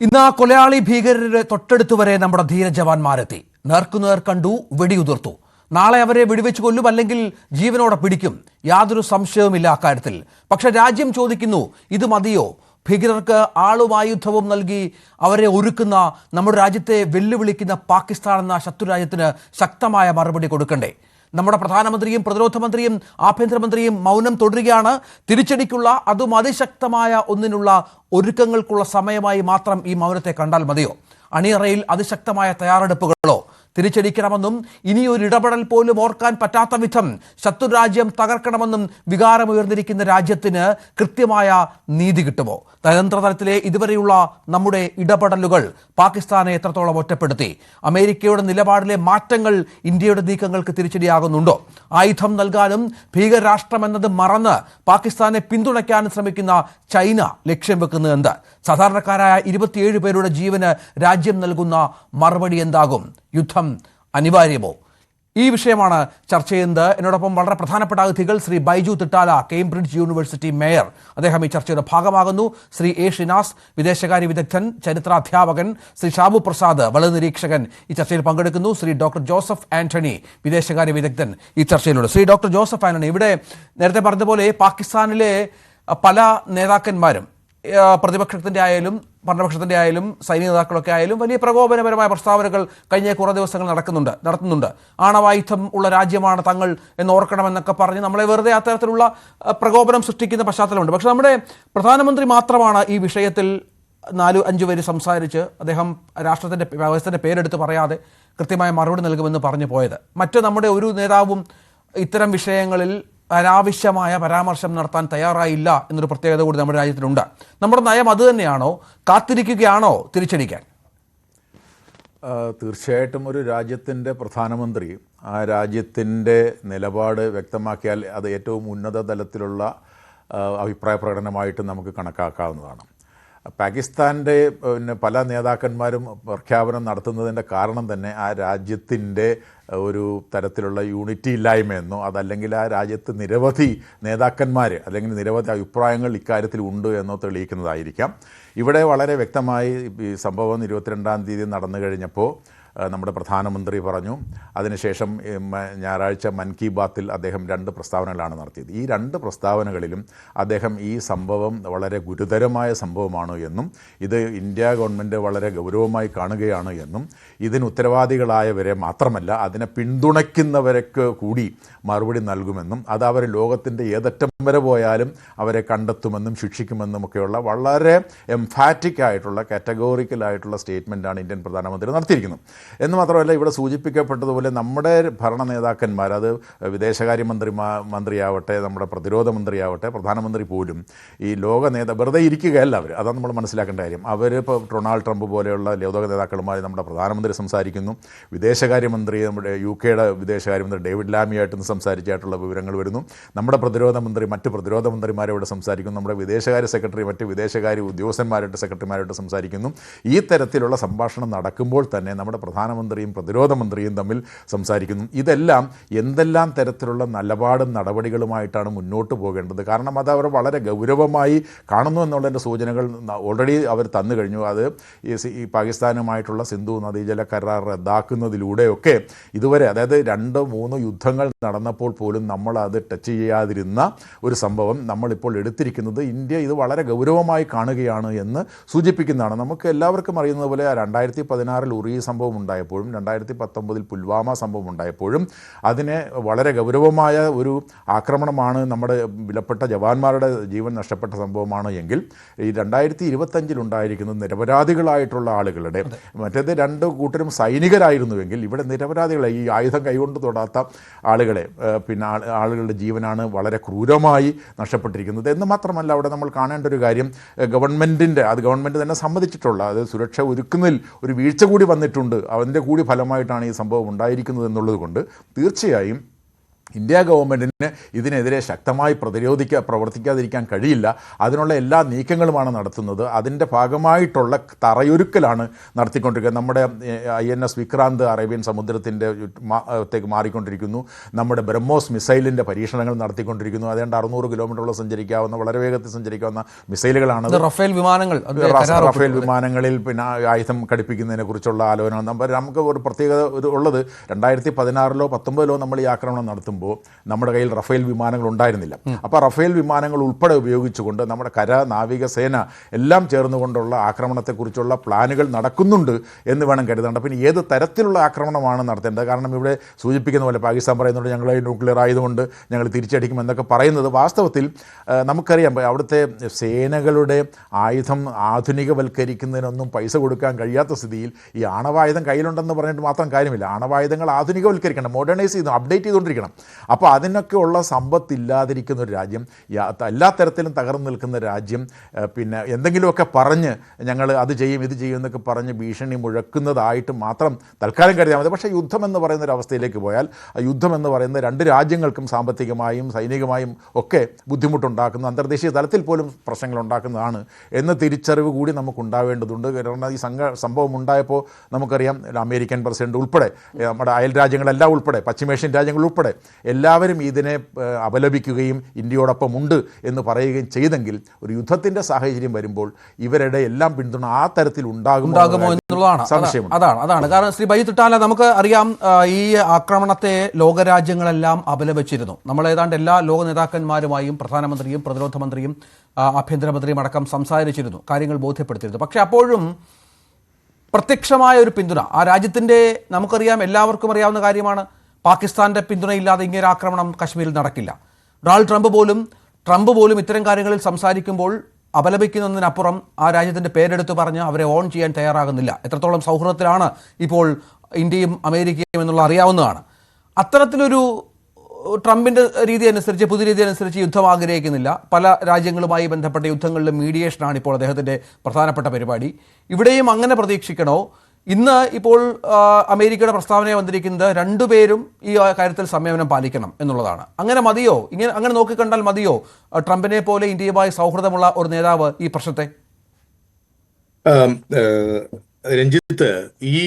ഇന്ന് കൊലയാളി ഭീകരരുടെ തൊട്ടടുത്തു വരെ നമ്മുടെ ധീര ജവാന്മാരെത്തി. നേർക്കുനേർ കണ്ടു, വെടിയുതിർത്തു. നാളെ അവരെ വെടിവെച്ച് കൊല്ലും, അല്ലെങ്കിൽ ജീവനോടെ പിടിക്കും. യാതൊരു സംശയവുമില്ല അക്കാര്യത്തിൽ. പക്ഷെ രാജ്യം ചോദിക്കുന്നു, ഇത് മതിയോ? ഭീകരർക്ക് ആളുമായുധവും നൽകി അവരെ ഒരുക്കുന്ന, നമ്മുടെ രാജ്യത്തെ വെല്ലുവിളിക്കുന്ന പാകിസ്ഥാൻ എന്ന ശത്രുരാജ്യത്തിന് ശക്തമായ മറുപടി കൊടുക്കണ്ടേ? നമ്മുടെ പ്രധാനമന്ത്രിയും പ്രതിരോധ മന്ത്രിയും ആഭ്യന്തരമന്ത്രിയും മൗനം തുടരുകയാണ്. തിരിച്ചടിക്കുള്ള, അതും അതിശക്തമായ ഒന്നിനുള്ള ഒരുക്കങ്ങൾക്കുള്ള സമയമായി മാത്രം ഈ മൗനത്തെ കണ്ടാൽ മതിയോ? അണിയറയിൽ അതിശക്തമായ തയ്യാറെടുപ്പുകളോ? തിരിച്ചടിക്കണമെന്നും ഇനിയൊരു ഇടപെടൽ പോലും ഓർക്കാൻ പറ്റാത്ത വിധം ശത്രുരാജ്യം തകർക്കണമെന്നും വികാരമുയർന്നിരിക്കുന്ന രാജ്യത്തിന് കൃത്യമായ നീതി കിട്ടുമോ? നയതന്ത്രതലത്തിലെ ഇതുവരെയുള്ള നമ്മുടെ ഇടപെടലുകൾ പാകിസ്ഥാനെ എത്രത്തോളം ഒറ്റപ്പെടുത്തി? അമേരിക്കയുടെ നിലപാടിലെ മാറ്റങ്ങൾ ഇന്ത്യയുടെ നീക്കങ്ങൾക്ക് തിരിച്ചടിയാകുന്നുണ്ടോ? ആയുധം നൽകാനും ഭീകരരാഷ്ട്രമെന്നത് മറന്ന് പാകിസ്ഥാനെ പിന്തുണയ്ക്കാനും ശ്രമിക്കുന്ന ചൈന ലക്ഷ്യം വെക്കുന്നത് എന്ത്? സാധാരണക്കാരായ 27 പേരുടെ ജീവന് രാജ്യം നൽകുന്ന മറുപടി എന്താകും? യുദ്ധം അനിവാര്യമോ? ഈ വിഷയമാണ് ചർച്ച ചെയ്യുന്നത്. എന്നോടൊപ്പം വളരെ പ്രധാനപ്പെട്ട അതിഥികൾ: Shri Baiju Thittala, Cambridge University mayor, അദ്ദേഹം ഈ ചർച്ചയുടെ ഭാഗമാകുന്നു. ശ്രീ എ ഷിനാസ്, വിദേശകാര്യ വിദഗ്ധൻ, ചരിത്രാധ്യാപകൻ. ശ്രീ ഷാബു പ്രസാദ്, വളരെ നിരീക്ഷകൻ, ഈ ചർച്ചയിൽ പങ്കെടുക്കുന്നു. ശ്രീ ഡോക്ടർ ജോസഫ് ആന്റണി, വിദേശകാര്യ വിദഗ്ധൻ, ഈ ചർച്ചയിലുണ്ട്. ശ്രീ ഡോക്ടർ ജോസഫ് ആന്റണി, ഇവിടെ നേരത്തെ പറഞ്ഞതുപോലെ പാകിസ്ഥാനിലെ പല നേതാക്കന്മാരും, പ്രതിപക്ഷത്തിൻ്റെ ആയാലും ഭരണപക്ഷത്തിൻ്റെ ആയാലും സൈനിക നേതാക്കളൊക്കെ ആയാലും വലിയ പ്രകോപനപരമായ പ്രസ്താവനകൾ കഴിഞ്ഞ കുറേ ദിവസങ്ങൾ നടത്തുന്നുണ്ട്. ആണവായുധം ഉള്ള രാജ്യമാണ് തങ്ങൾ എന്നോർക്കണമെന്നൊക്കെ പറഞ്ഞ് നമ്മളെ വെറുതെ അത്തരത്തിലുള്ള പ്രകോപനം സൃഷ്ടിക്കുന്ന പശ്ചാത്തലമുണ്ട്. പക്ഷെ നമ്മുടെ പ്രധാനമന്ത്രി മാത്രമാണ് ഈ വിഷയത്തിൽ 4-5 പേര് സംസാരിച്ച് അദ്ദേഹം രാഷ്ട്രത്തിൻ്റെ പേരെടുത്ത് പറയാതെ കൃത്യമായ മറുപടി നൽകുമെന്ന് പറഞ്ഞു പോയത്. മറ്റ് നമ്മുടെ ഒരു നേതാവും ഇത്തരം വിഷയങ്ങളിൽ അനാവശ്യമായ പരാമർശം നടത്താൻ തയ്യാറായില്ല എന്നൊരു പ്രത്യേകത കൂടി നമ്മുടെ രാജ്യത്തിനുണ്ട്. നമ്മുടെ നയം അത് തന്നെയാണോ? കാത്തിരിക്കുകയാണോ തിരിച്ചടിക്കാൻ? തീർച്ചയായിട്ടും ഒരു രാജ്യത്തിൻ്റെ പ്രധാനമന്ത്രി ആ രാജ്യത്തിൻ്റെ നിലപാട് വ്യക്തമാക്കിയാൽ അത് ഏറ്റവും ഉന്നത തലത്തിലുള്ള അഭിപ്രായ പ്രകടനമായിട്ട് നമുക്ക് കണക്കാക്കാവുന്നതാണ്. പാകിസ്ഥാൻ്റെ പല നേതാക്കന്മാരും പ്രഖ്യാപനം നടത്തുന്നതിൻ്റെ കാരണം തന്നെ ആ രാജ്യത്തിൻ്റെ ഒരു തരത്തിലുള്ള യൂണിറ്റി ഇല്ലായ്മയെന്നോ അതല്ലെങ്കിൽ ആ രാജ്യത്ത് നിരവധി നേതാക്കന്മാർ അല്ലെങ്കിൽ നിരവധി അഭിപ്രായങ്ങൾ ഇക്കാര്യത്തിൽ ഉണ്ട് എന്നോ തെളിയിക്കുന്നതായിരിക്കാം. ഇവിടെ വളരെ വ്യക്തമായി ഈ സംഭവം 22-ാം തീയതി നടന്നു കഴിഞ്ഞപ്പോൾ നമ്മുടെ പ്രധാനമന്ത്രി പറഞ്ഞു. അതിനുശേഷം ഞായറാഴ്ച മൻ കി ബാത്തിൽ അദ്ദേഹം 2 പ്രസ്താവനകളാണ് നടത്തിയത്. ഈ 2 പ്രസ്താവനകളിലും അദ്ദേഹം ഈ സംഭവം വളരെ ഗുരുതരമായ സംഭവമാണ് എന്നും ഇത് ഇന്ത്യ ഗവൺമെൻറ് വളരെ ഗൗരവമായി കാണുകയാണ് എന്നും ഇതിന് ഉത്തരവാദികളായവരെ മാത്രമല്ല അതിനെ പിന്തുണയ്ക്കുന്നവർക്ക് കൂടി മറുപടി നൽകുമെന്നും അത് അവർ ലോകത്തിൻ്റെ ഏതറ്റം വരെ പോയാലും അവരെ കണ്ടെത്തുമെന്നും ശിക്ഷിക്കുമെന്നും ഒക്കെയുള്ള വളരെ എംഫാറ്റിക് ആയിട്ടുള്ള കാറ്റഗോറിക്കലായിട്ടുള്ള സ്റ്റേറ്റ്മെൻറ്റാണ് ഇന്ത്യൻ പ്രധാനമന്ത്രി നടത്തിയിരിക്കുന്നത്. എന്ന് മാത്രമല്ല, ഇവിടെ സൂചിപ്പിക്കപ്പെട്ടതുപോലെ നമ്മുടെ ഭരണ നേതാക്കന്മാർ, അത് വിദേശകാര്യ മന്ത്രിയാവട്ടെ, നമ്മുടെ പ്രതിരോധ മന്ത്രിയാവട്ടെ, പ്രധാനമന്ത്രി പോലും ഈ ലോക വെറുതെ ഇരിക്കുകയല്ല അവർ. അതാണ് നമ്മൾ മനസ്സിലാക്കേണ്ട കാര്യം. അവർ ഇപ്പോൾ ഡൊണാൾഡ് ട്രംപ് പോലെയുള്ള ലോക നേതാക്കളുമായി നമ്മുടെ പ്രധാനമന്ത്രി സംസാരിക്കുന്നു. വിദേശകാര്യമന്ത്രി, നമ്മുടെ UK-യുടെ വിദേശകാര്യമന്ത്രി ഡേവിഡ് ലാമിയായിട്ടൊന്ന് സംസാരിച്ചായിട്ടുള്ള വിവരങ്ങൾ വരുന്നു. നമ്മുടെ പ്രതിരോധ മന്ത്രി മറ്റ് പ്രതിരോധ മന്ത്രിമാരോട് സംസാരിക്കുന്നു. നമ്മുടെ വിദേശകാര്യ സെക്രട്ടറി മറ്റ് വിദേശകാര്യ ഉദ്യോഗസ്ഥന്മാരുടെ സെക്രട്ടറിമാരോട് സംസാരിക്കുന്നു. ഈ തരത്തിലുള്ള സംഭാഷണം നടക്കുമ്പോൾ തന്നെ നമ്മുടെ പ്രധാനമന്ത്രിയും പ്രതിരോധ മന്ത്രിയും തമ്മിൽ സംസാരിക്കുന്നു. ഇതെല്ലാം എന്തെല്ലാം തരത്തിലുള്ള നിലപാടും നടപടികളുമായിട്ടാണ് മുന്നോട്ട് പോകേണ്ടത്. കാരണം അത് അവർ വളരെ ഗൗരവമായി കാണുന്നു എന്നുള്ളതിൻ്റെ സൂചനകൾ ഓൾറെഡി അവർ തന്നു കഴിഞ്ഞു. അത് ഈ പാകിസ്ഥാനുമായിട്ടുള്ള സിന്ധു നദീജല കരാർ റദ്ദാക്കുന്നതിലൂടെയൊക്കെ ഇതുവരെ, അതായത് 2-3 യുദ്ധങ്ങൾ നടന്നപ്പോൾ പോലും നമ്മൾ അത് ടച്ച് ചെയ്യാതിരുന്ന ഒരു സംഭവം നമ്മളിപ്പോൾ എടുത്തിരിക്കുന്നത് ഇന്ത്യ ഇത് വളരെ ഗൗരവമായി കാണുകയാണ് എന്ന് സൂചിപ്പിക്കുന്നതാണ്. നമുക്ക് എല്ലാവർക്കും അറിയുന്നത് പോലെ 2016 ഉറി സംഭവം ഉണ്ടായപ്പോഴും 2019 പുൽവാമ സംഭവം ഉണ്ടായപ്പോഴും അതിനെ വളരെ ഗൗരവമായ ഒരു ആക്രമണമാണ്, നമ്മുടെ വിലപ്പെട്ട ജവാന്മാരുടെ ജീവൻ നഷ്ടപ്പെട്ട സംഭവമാണ് എങ്കിൽ ഈ 2025 ഉണ്ടായിരിക്കുന്നത് നിരപരാധികളായിട്ടുള്ള ആളുകളുടെ, മറ്റേത് 2 കൂട്ടരും സൈനികരായിരുന്നുവെങ്കിൽ ഇവിടെ നിരപരാധികളെ, ഈ ആയുധം കൈകൊണ്ട് തൊടാത്ത ആളുകളെ, പിന്നെ ആളുകളുടെ ജീവനാണ് വളരെ ക്രൂരമായി നഷ്ടപ്പെട്ടിരിക്കുന്നത്. എന്ന് മാത്രമല്ല, അവിടെ നമ്മൾ കാണേണ്ട ഒരു കാര്യം, ഗവൺമെൻറ് തന്നെ സമ്മതിച്ചിട്ടുള്ള, അത് സുരക്ഷ ഒരുക്കുന്നതിൽ ഒരു വീഴ്ച കൂടി വന്നിട്ടുണ്ട്. അതിൻ്റെ കൂടി ഫലമായിട്ടാണ് ഈ സംഭവം ഉണ്ടായിരിക്കുന്നത് എന്നുള്ളത് കൊണ്ട് തീർച്ചയായും ഇന്ത്യ ഗവൺമെൻറ്റിന് ഇതിനെതിരെ ശക്തമായി പ്രവർത്തിക്കാതിരിക്കാൻ കഴിയില്ല. അതിനുള്ള എല്ലാ നീക്കങ്ങളുമാണ് നടത്തുന്നത്. അതിൻ്റെ ഭാഗമായിട്ടുള്ള തറയൊരുക്കലാണ് നടത്തിക്കൊണ്ടിരിക്കുന്നത്. നമ്മുടെ INS വിക്രാന്ത് അറേബ്യൻ സമുദ്രത്തിൻ്റെ ത്തേക്ക് മാറിക്കൊണ്ടിരിക്കുന്നു. നമ്മുടെ ബ്രഹ്മോസ് മിസൈലിൻ്റെ പരീക്ഷണങ്ങൾ നടത്തിക്കൊണ്ടിരിക്കുന്നു. അതുകൊണ്ട് 600 കിലോമീറ്ററോളം സഞ്ചരിക്കാവുന്ന, വളരെ വേഗത്തിൽ സഞ്ചരിക്കാവുന്ന മിസൈലുകളാണ്. റഫേൽ വിമാനങ്ങൾ, റഫേൽ വിമാനങ്ങളിൽ പിന്നെ ആയുധം ഘടിപ്പിക്കുന്നതിനെ കുറിച്ചുള്ള ആലോചന നമുക്ക് ഒരു പ്രത്യേകത ഉള്ളത് 2016-ലോ 2019-ലോ നമ്മൾ ഈ ആക്രമണം നടത്തുമ്പോൾ നമ്മുടെ കയ്യിൽ റഫേൽ വിമാനങ്ങൾ ഉണ്ടായിരുന്നില്ല. അപ്പോൾ റഫേൽ വിമാനങ്ങൾ ഉൾപ്പെടെ ഉപയോഗിച്ചുകൊണ്ട് നമ്മുടെ കര, നാവികസേന എല്ലാം ചേർന്നുകൊണ്ടുള്ള ആക്രമണത്തെക്കുറിച്ചുള്ള പ്ലാനുകൾ നടക്കുന്നുണ്ട് എന്ന് വേണം കരുതേണ്ട. പിന്നെ ഏത് തരത്തിലുള്ള ആക്രമണമാണ് നടത്തേണ്ടത്? കാരണം ഇവിടെ സൂചിപ്പിക്കുന്ന പോലെ പാകിസ്ഥാൻ പറയുന്നുണ്ട് ഞങ്ങൾ ന്യൂക്ലിയർ ആയതുകൊണ്ട് ഞങ്ങൾ തിരിച്ചടിക്കുമെന്നൊക്കെ പറയുന്നത് വാസ്തവത്തിൽ നമുക്കറിയാം അവിടുത്തെ സേനകളുടെ ആയുധം ആധുനികവൽക്കരിക്കുന്നതിനൊന്നും പൈസ കൊടുക്കാൻ കഴിയാത്ത സ്ഥിതിയിൽ ഈ ആണവായുധം കയ്യിലുണ്ടെന്ന് പറഞ്ഞിട്ട് മാത്രം കാര്യമില്ല. ആണവായുധങ്ങൾ ആധുനികവൽക്കരിക്കണം, മോഡേണൈസ് ചെയ്ത് അപ്ഡേറ്റ് ചെയ്തുകൊണ്ടിരിക്കണം. അപ്പോൾ അതിനൊക്കെ ഉള്ള സമ്പത്തില്ലാതിരിക്കുന്ന ഒരു രാജ്യം, എല്ലാ തരത്തിലും തകർന്നു നിൽക്കുന്ന രാജ്യം, പിന്നെ എന്തെങ്കിലുമൊക്കെ പറഞ്ഞ് ഞങ്ങൾ അത് ചെയ്യും ഇത് ചെയ്യും എന്നൊക്കെ പറഞ്ഞ് ഭീഷണി മുഴക്കുന്നതായിട്ട് മാത്രം തൽക്കാലം കരുതിയാൽ മതി. പക്ഷേ യുദ്ധം എന്ന് പറയുന്ന ഒരു അവസ്ഥയിലേക്ക് പോയാൽ യുദ്ധം എന്ന് പറയുന്ന രണ്ട് രാജ്യങ്ങൾക്കും സാമ്പത്തികമായും സൈനികമായും ഒക്കെ ബുദ്ധിമുട്ടുണ്ടാക്കുന്ന, അന്തർദേശീയ തലത്തിൽ പോലും പ്രശ്നങ്ങൾ ഉണ്ടാക്കുന്നതാണ് എന്ന തിരിച്ചറിവ് കൂടി നമുക്കുണ്ടാവേണ്ടതുണ്ട്. കാരണം ഈ സംഭവം ഉണ്ടായപ്പോൾ നമുക്കറിയാം അമേരിക്കൻ പ്രസിഡന്റ് ഉൾപ്പെടെ, നമ്മുടെ അയൽ രാജ്യങ്ങളെല്ലാം ഉൾപ്പെടെ, പശ്ചിമേഷ്യൻ രാജ്യങ്ങൾ ഉൾപ്പെടെ എല്ലാവരും ഇതിനെ അപലപിക്കുകയും ഇന്ത്യയോടൊപ്പം ഉണ്ട് എന്ന് പറയുകയും ചെയ്തെങ്കിൽ ഒരു യുദ്ധത്തിൻ്റെ സാഹചര്യം വരുമ്പോൾ ഇവരുടെ എല്ലാം പിന്തുണ ആ തരത്തിൽ ഉണ്ടാകുമോ എന്നുള്ളതാണ് സംശയം. അതാണ് കാരണം ശ്രീ ബൈജു തിട്ടാല, നമുക്ക് അറിയാം ഈ ആക്രമണത്തെ ലോകരാജ്യങ്ങളെല്ലാം അപലപിച്ചിരുന്നു. നമ്മൾ ഏതാണ്ട് എല്ലാ ലോക നേതാക്കന്മാരുമായും പ്രധാനമന്ത്രിയും പ്രതിരോധ മന്ത്രിയും ആഭ്യന്തരമന്ത്രിയും അടക്കം സംസാരിച്ചിരുന്നു, കാര്യങ്ങൾ ബോധ്യപ്പെടുത്തിയിരുന്നു. പക്ഷെ അപ്പോഴും പ്രത്യക്ഷമായ ഒരു പിന്തുണ ആ രാജ്യത്തിൻ്റെ, നമുക്കറിയാം എല്ലാവർക്കും അറിയാവുന്ന കാര്യമാണ്, പാകിസ്ഥാന്റെ പിന്തുണയില്ലാതെ ഇങ്ങനെ ആക്രമണം കശ്മീരിൽ നടക്കില്ല. ഡൊണാൾഡ് ട്രംപ് പോലും ഇത്തരം കാര്യങ്ങളിൽ സംസാരിക്കുമ്പോൾ അപലപിക്കുന്നതിനപ്പുറം ആ രാജ്യത്തിൻ്റെ പേരെടുത്ത് പറഞ്ഞ് അവരെ ഓൺ ചെയ്യാൻ തയ്യാറാകുന്നില്ല. എത്രത്തോളം സൗഹൃദത്തിലാണ് ഇപ്പോൾ ഇന്ത്യയും അമേരിക്കയും എന്നുള്ള അറിയാവുന്നതാണ്. അത്തരത്തിലൊരു ട്രംപിൻ്റെ രീതി അനുസരിച്ച്, പുതിയ രീതി അനുസരിച്ച് യുദ്ധം ആഗ്രഹിക്കുന്നില്ല. പല രാജ്യങ്ങളുമായി ബന്ധപ്പെട്ട യുദ്ധങ്ങളിലും മീഡിയേഷനാണ് ഇപ്പോൾ അദ്ദേഹത്തിൻ്റെ പ്രധാനപ്പെട്ട പരിപാടി. ഇവിടെയും അങ്ങനെ പ്രതീക്ഷിക്കണോ? ഇന്ന് ഇപ്പോൾ അമേരിക്കയുടെ പ്രസ്താവന വന്നിരിക്കുന്നത് രണ്ടുപേരും ഈ കാര്യത്തിൽ സംയമനം പാലിക്കണം എന്നുള്ളതാണ്. അങ്ങനെ മതിയോ? അങ്ങനെ നോക്കിക്കണ്ടാൽ മതിയോ ട്രംപിനെ പോലെ ഇന്ത്യയുമായി സൗഹൃദമുള്ള ഒരു നേതാവ് ഈ പ്രശ്നത്തെ? രഞ്ജിത്ത്, ഈ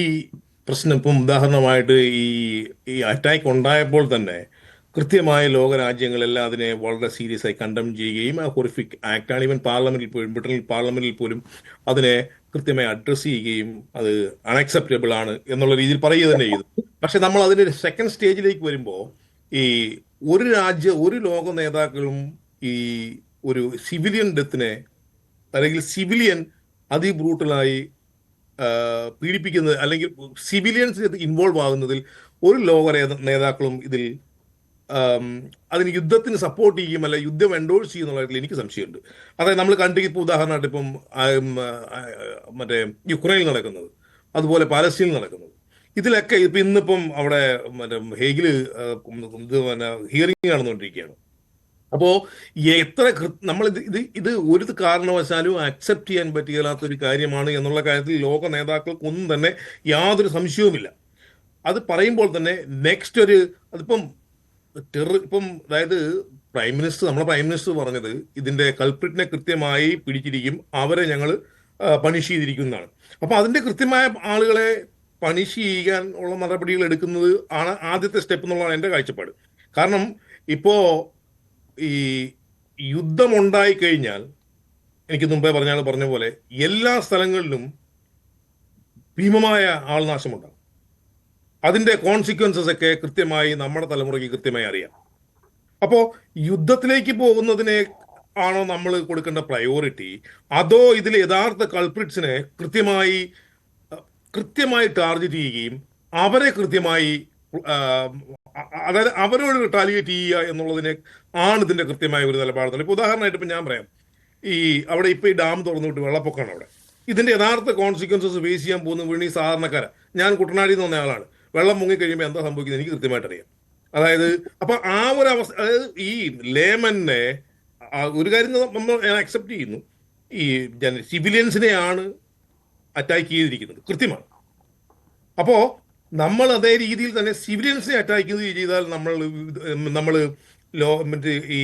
പ്രശ്നം ഇപ്പം ഉദാഹരണമായിട്ട് ഈ അറ്റാക്ക് ഉണ്ടായപ്പോൾ തന്നെ കൃത്യമായ ലോകരാജ്യങ്ങളെല്ലാം അതിനെ വളരെ സീരിയസ് ആയി കണ്ടം ചെയ്യുകയും ആ ഹൊറിഫിക് ആക്ടാണ്, ഈവൻ പാർലമെന്റിൽ പോലും, ബ്രിട്ടനിൽ പാർലമെന്റിൽ പോലും അതിനെ കൃത്യമായി അഡ്രസ്സ് ചെയ്യുകയും അത് അൺഅക്സെപ്റ്റബിൾ ആണ് എന്നുള്ള രീതിയിൽ പറയുക തന്നെ ചെയ്തു. പക്ഷെ നമ്മൾ അതിന്റെ സെക്കൻഡ് സ്റ്റേജിലേക്ക് വരുമ്പോൾ ഈ ഒരു ലോക നേതാക്കളും ഈ ഒരു സിവിലിയൻ ഡെത്തിനെ അല്ലെങ്കിൽ സിവിലിയൻ അതിബ്രൂട്ടലായി പീഡിപ്പിക്കുന്നത് അല്ലെങ്കിൽ സിവിലിയൻസ് ഇൻവോൾവ് ആകുന്നതിൽ ഒരു ലോക നേതാക്കളും ഇതിൽ അതിന് യുദ്ധത്തിന് സപ്പോർട്ട് ചെയ്യും അല്ല യുദ്ധം എൻഡോഴ്സ് ചെയ്യുന്നുള്ള കാര്യത്തിൽ എനിക്ക് സംശയമുണ്ട്. അതായത് നമ്മൾ കണ്ടിട്ട് ഇപ്പോൾ ഉദാഹരണമായിട്ട് ഇപ്പം മറ്റേ യുക്രൈനിൽ നടക്കുന്നത്, അതുപോലെ പാലസ്തീനിൽ നടക്കുന്നത്, ഇതിലൊക്കെ ഇപ്പം ഇന്നിപ്പം അവിടെ മറ്റേ ഹേഗിൽ ഹിയറിംഗ് നടന്നുകൊണ്ടിരിക്കുകയാണ്. അപ്പോൾ എത്ര നമ്മൾ ഇത് ഒരു കാരണവശാലും അക്സെപ്റ്റ് ചെയ്യാൻ പറ്റില്ലാത്തൊരു കാര്യമാണ് എന്നുള്ള കാര്യത്തിൽ ലോക നേതാക്കൾക്കൊന്നും തന്നെ യാതൊരു സംശയവുമില്ല. അത് പറയുമ്പോൾ തന്നെ നെക്സ്റ്റ് അതിപ്പം ഇപ്പം അതായത് നമ്മുടെ പ്രൈം മിനിസ്റ്റർ പറഞ്ഞത് ഇതിന്റെ കൾപ്രിറ്റിനെ കൃത്യമായി പിടിച്ചിരിക്കും, അവരെ ഞങ്ങൾ പണിഷ് ചെയ്തിരിക്കുന്നതാണ്. അപ്പൊ അതിന്റെ കൃത്യമായ ആളുകളെ പണിഷ് ചെയ്യാൻ ഉള്ള നടപടികൾ എടുക്കുന്നത് ആണ് ആദ്യത്തെ സ്റ്റെപ്പ് എന്നുള്ളതാണ് എൻ്റെ കാഴ്ചപ്പാട്. കാരണം ഇപ്പോ ഈ യുദ്ധമുണ്ടായി കഴിഞ്ഞാൽ എനിക്ക് മുമ്പേ പറഞ്ഞ പോലെ എല്ലാ സ്ഥലങ്ങളിലും ഭീമമായ ആൾനാശമുണ്ടാകും. അതിന്റെ കോൺസിക്വൻസസ് ഒക്കെ കൃത്യമായി നമ്മുടെ തലമുറയ്ക്ക് കൃത്യമായി അറിയാം. അപ്പോൾ യുദ്ധത്തിലേക്ക് പോകുന്നതിനെ ആണോ നമ്മൾ കൊടുക്കേണ്ട പ്രയോറിറ്റി, അതോ ഇതിൽ യഥാർത്ഥ കൾപ്രിറ്റ്സിനെ കൃത്യമായി ടാർഗറ്റ് ചെയ്യുകയും അവരെ കൃത്യമായി അതായത് അവരോട് റിട്ടാലിയേറ്റ് ചെയ്യുക എന്നുള്ളതിനെ ആണ് ഇതിന്റെ കൃത്യമായ ഒരു നിലപാടുന്നത്. ഇപ്പൊ ഉദാഹരണമായിട്ട് ഇപ്പം ഞാൻ പറയാം, അവിടെ ഇപ്പൊ ഈ ഡാം തുറന്നുവിട്ട് വെള്ളപ്പൊക്കമാണ് അവിടെ. ഇതിന്റെ യഥാർത്ഥ കോൺസിക്വൻസസ് ഫേസ് ചെയ്യാൻ പോകുന്ന വീണ്ടും ഈ സാധാരണക്കാരാ. ഞാൻ കുട്ടനാടിയിൽ നിന്ന് വന്ന ആളാണ്. വെള്ളം മുങ്ങിക്കഴിയുമ്പോൾ എന്താ സംഭവിക്കുന്നത് എനിക്ക് കൃത്യമായിട്ട് അറിയാം. അതായത് അപ്പൊ ആ ഒരു അവസ്ഥ, അതായത് ഈ ലേമനെ ഒരു കാര്യം നമ്മൾ അക്സെപ്റ്റ് ചെയ്യുന്നു, ഈ സിവിലിയൻസിനെയാണ് അറ്റാക്ക് ചെയ്തിരിക്കുന്നത്, കൃത്യമാണ്. അപ്പോ നമ്മൾ അതേ രീതിയിൽ തന്നെ സിവിലിയൻസിനെ അറ്റാക്ക് ചെയ്താൽ നമ്മൾ മറ്റേ ഈ